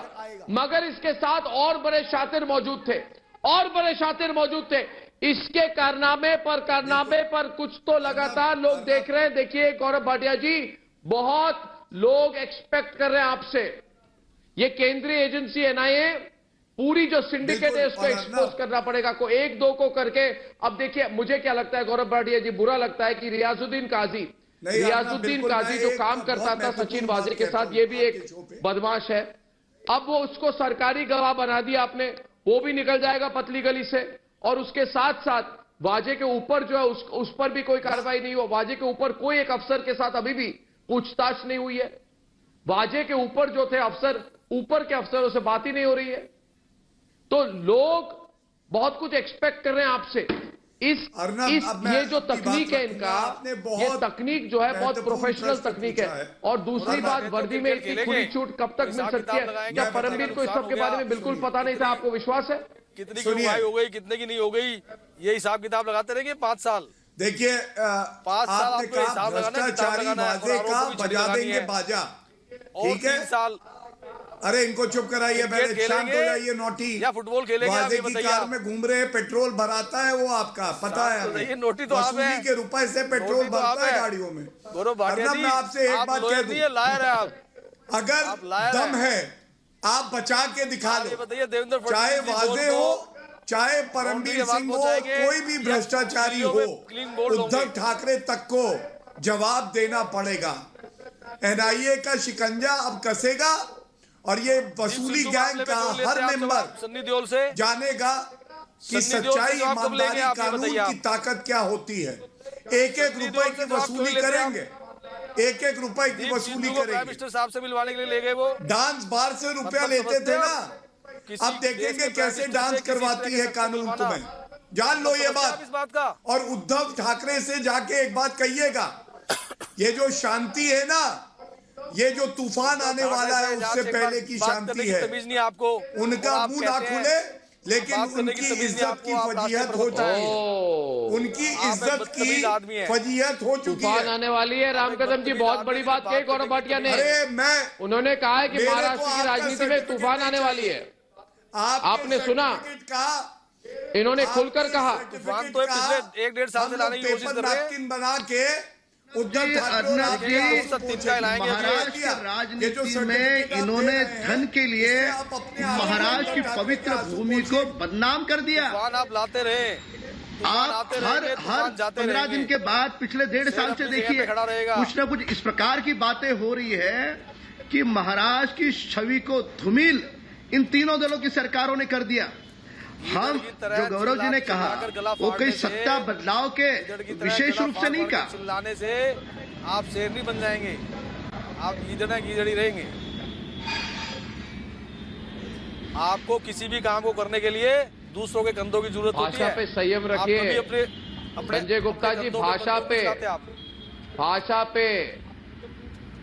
Speaker 1: मगर इसके साथ और बड़े शातिर मौजूद थे, और बड़े शातिर मौजूद थे। इसके कारनामे पर कुछ तो लगातार लोग देख रहे हैं। देखिए गौरव भाटिया जी, बहुत लोग एक्सपेक्ट कर रहे हैं आपसे, ये केंद्रीय एजेंसी एनआईए पूरी जो सिंडिकेट है उसको एक्सपोज करना पड़ेगा, को एक दो को करके। अब देखिए मुझे क्या लगता है गौरव भाटिया जी, बुरा लगता है कि रियाजुद्दीन काजी जो काम करता था सचिन वाजे के साथ, ये भी एक बदमाश है। अब वो उसको सरकारी गवाह बना दिया आपने, वो भी निकल जाएगा पतली गली से। और उसके साथ साथ वाजे के ऊपर जो है उस पर भी कोई कार्रवाई नहीं हुआ। वाजे के ऊपर कोई एक अफसर के साथ अभी भी पूछताछ नहीं हुई है। वाजे के ऊपर जो थे अफसर, ऊपर के अफसरों से बात ही नहीं हो रही है। तो लोग बहुत कुछ एक्सपेक्ट कर रहे हैं आपसे। ये जो तकनीक है इनका, ये तकनीक जो है बहुत प्रोफेशनल तकनीक है। और दूसरी बात, वर्दी में इतनी खुली छूट कब तक मिल सकती है? क्या परमवीर को इस सब के बारे में बिल्कुल पता नहीं था? आपको विश्वास है?
Speaker 10: कितनी की उगाई हो गई, कितने की नहीं हो गई, ये हिसाब किताब लगाते रहेंगे 5 साल।
Speaker 4: देखिए
Speaker 10: 5 साल आपको हिसाब
Speaker 4: भ्रष्टाचारी वाजे का बजा देंगे बाजा, ठीक है?
Speaker 10: 3 साल।
Speaker 4: अरे इनको चुप कराइए, पहले शांत हो जाइए। नोटी
Speaker 10: या फुटबॉल खेलेंगे?
Speaker 4: वाजे की कार में घूम रहे, पेट्रोल भराता है वो आपका, पता है?
Speaker 10: ये नोटी तो आप है,
Speaker 4: के रुपए से पेट्रोल भरता है गाड़ियों में।
Speaker 10: गौरव भाटिया जी,
Speaker 4: मैं आपसे एक बात कह दूं,
Speaker 10: लायर है आप,
Speaker 4: अगर दम है आप बचा के दिखा लो।
Speaker 10: देवेंद्र
Speaker 4: चाहे वाजे हो, चाहे परमवीर सिंह हो, कोई भी भ्रष्टाचारी हो, उद्धव ठाकरे तक को जवाब देना पड़ेगा। एनआईए का शिकंजा अब कसेगा और ये वसूली गैंग का हर मेंबर
Speaker 10: सन्नी देओल से
Speaker 4: जानेगा कि सच्चाई, ईमानदारी, कानून की ताकत क्या होती है। एक एक रुपए की वसूली करेंगे, एक एक रुपए की वसूली करेंगे।
Speaker 10: मिनिस्टर साहब से मिलवाने के लिए ले गए वो।
Speaker 4: डांस बार से रुपया लेते थे ना, अब देखेंगे कैसे डांस करवाती है कानून तुम्हें। जान लो ये बात।
Speaker 10: इस बात का।
Speaker 4: और उद्धव ठाकरे से जाके एक बात कहिएगा, ये जो शांति है ना, ये जो तूफान आने वाला है उससे पहले की शांति है।
Speaker 10: तमीज नहीं आपको,
Speaker 4: उनका मुंह ना खुले, लेकिन उनकी इज्जत की फजीहत हो चुकी है, उनकी इज्जत की फजीहत हो चुकी है।
Speaker 1: तूफान आने वाली है। राम कदम जी बहुत बड़ी बात कही गौरव भाटिया ने। उन्होंने कहा है कि महाराष्ट्र की राजनीति में तूफान आने वाली है। आपने सुना, इन्होंने खुलकर कहा।
Speaker 10: तूफान तो पिछले 1-1.5 साल से लाने की कोशिश कर रहे हैं।
Speaker 4: बना के उद्धव
Speaker 7: महाराष्ट्र की राजनीति में इन्होंने धन के लिए महाराष्ट्र की पवित्र भूमि को बदनाम कर दिया।
Speaker 10: आप लाते रहे,
Speaker 7: आप हर 15 दिन के बाद पिछले 1.5 साल से देखिए कुछ न कुछ इस प्रकार की बातें हो रही है कि महाराष्ट्र की छवि को धूमिल इन तीनों दलों की सरकारों ने कर दिया। हम जो गौरव जी ने कहा वो कई सत्ता बदलाव के विशेष रूप से नहीं कहा।
Speaker 10: चिल्लाने से आप शेर नहीं बन जाएंगे, आप गीदड़ी रहेंगे। आपको किसी भी काम को करने के लिए दूसरों के कंधों की जरूरत होती है।
Speaker 1: भाषा पे संयम रखिए संजय गुप्ता जी,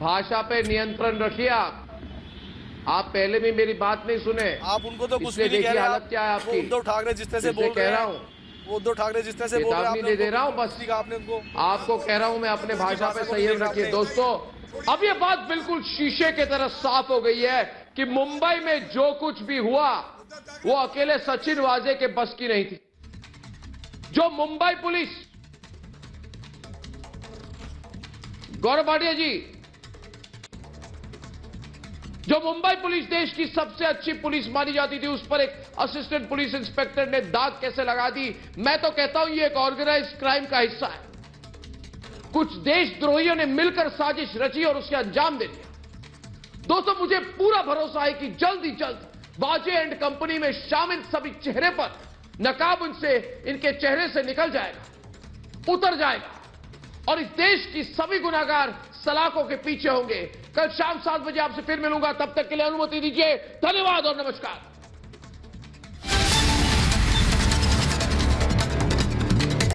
Speaker 1: भाषा पे नियंत्रण रखिए। आप पहले भी मेरी बात नहीं सुने।
Speaker 10: आप उनको तो कुछ नहीं कह रहे।
Speaker 1: हालत क्या है आपकी?
Speaker 10: उद्धव ठाकरे जिस तरह से बोल रहे हैं, वो उद्धव ठाकरे जिस तरह से बोल रहे हैं,
Speaker 1: नहीं दे रहा हूँ, बस
Speaker 10: आपने उनको,
Speaker 1: आपको कह रहा हूँ मैं, अपने भाषा पे संयम रखिए। दोस्तों अब ये बात बिल्कुल शीशे की तरह साफ हो गई है कि मुंबई में जो कुछ भी हुआ वो अकेले सचिन वाजे के बस की नहीं थी। जो मुंबई पुलिस, गौरव भाटिया जी, जो मुंबई पुलिस देश की सबसे अच्छी पुलिस मानी जाती थी, उस पर एक असिस्टेंट पुलिस इंस्पेक्टर ने दाग कैसे लगा दी। मैं तो कहता हूं ये एक ऑर्गेनाइज्ड क्राइम का हिस्सा है। कुछ देशद्रोहियों ने मिलकर साजिश रची और उसके अंजाम दे दिया। दोस्तों, मुझे पूरा भरोसा है कि जल्द ही जल्द वाजे एंड कंपनी में शामिल सभी चेहरे पर नकाब इनके चेहरे से निकल जाएगा, उतर जाएगा और इस देश की सभी गुनाहगार सलाखों के पीछे होंगे। कल शाम 7 बजे आपसे फिर मिलूंगा। तब तक के लिए अनुमति दीजिए। धन्यवाद और नमस्कार।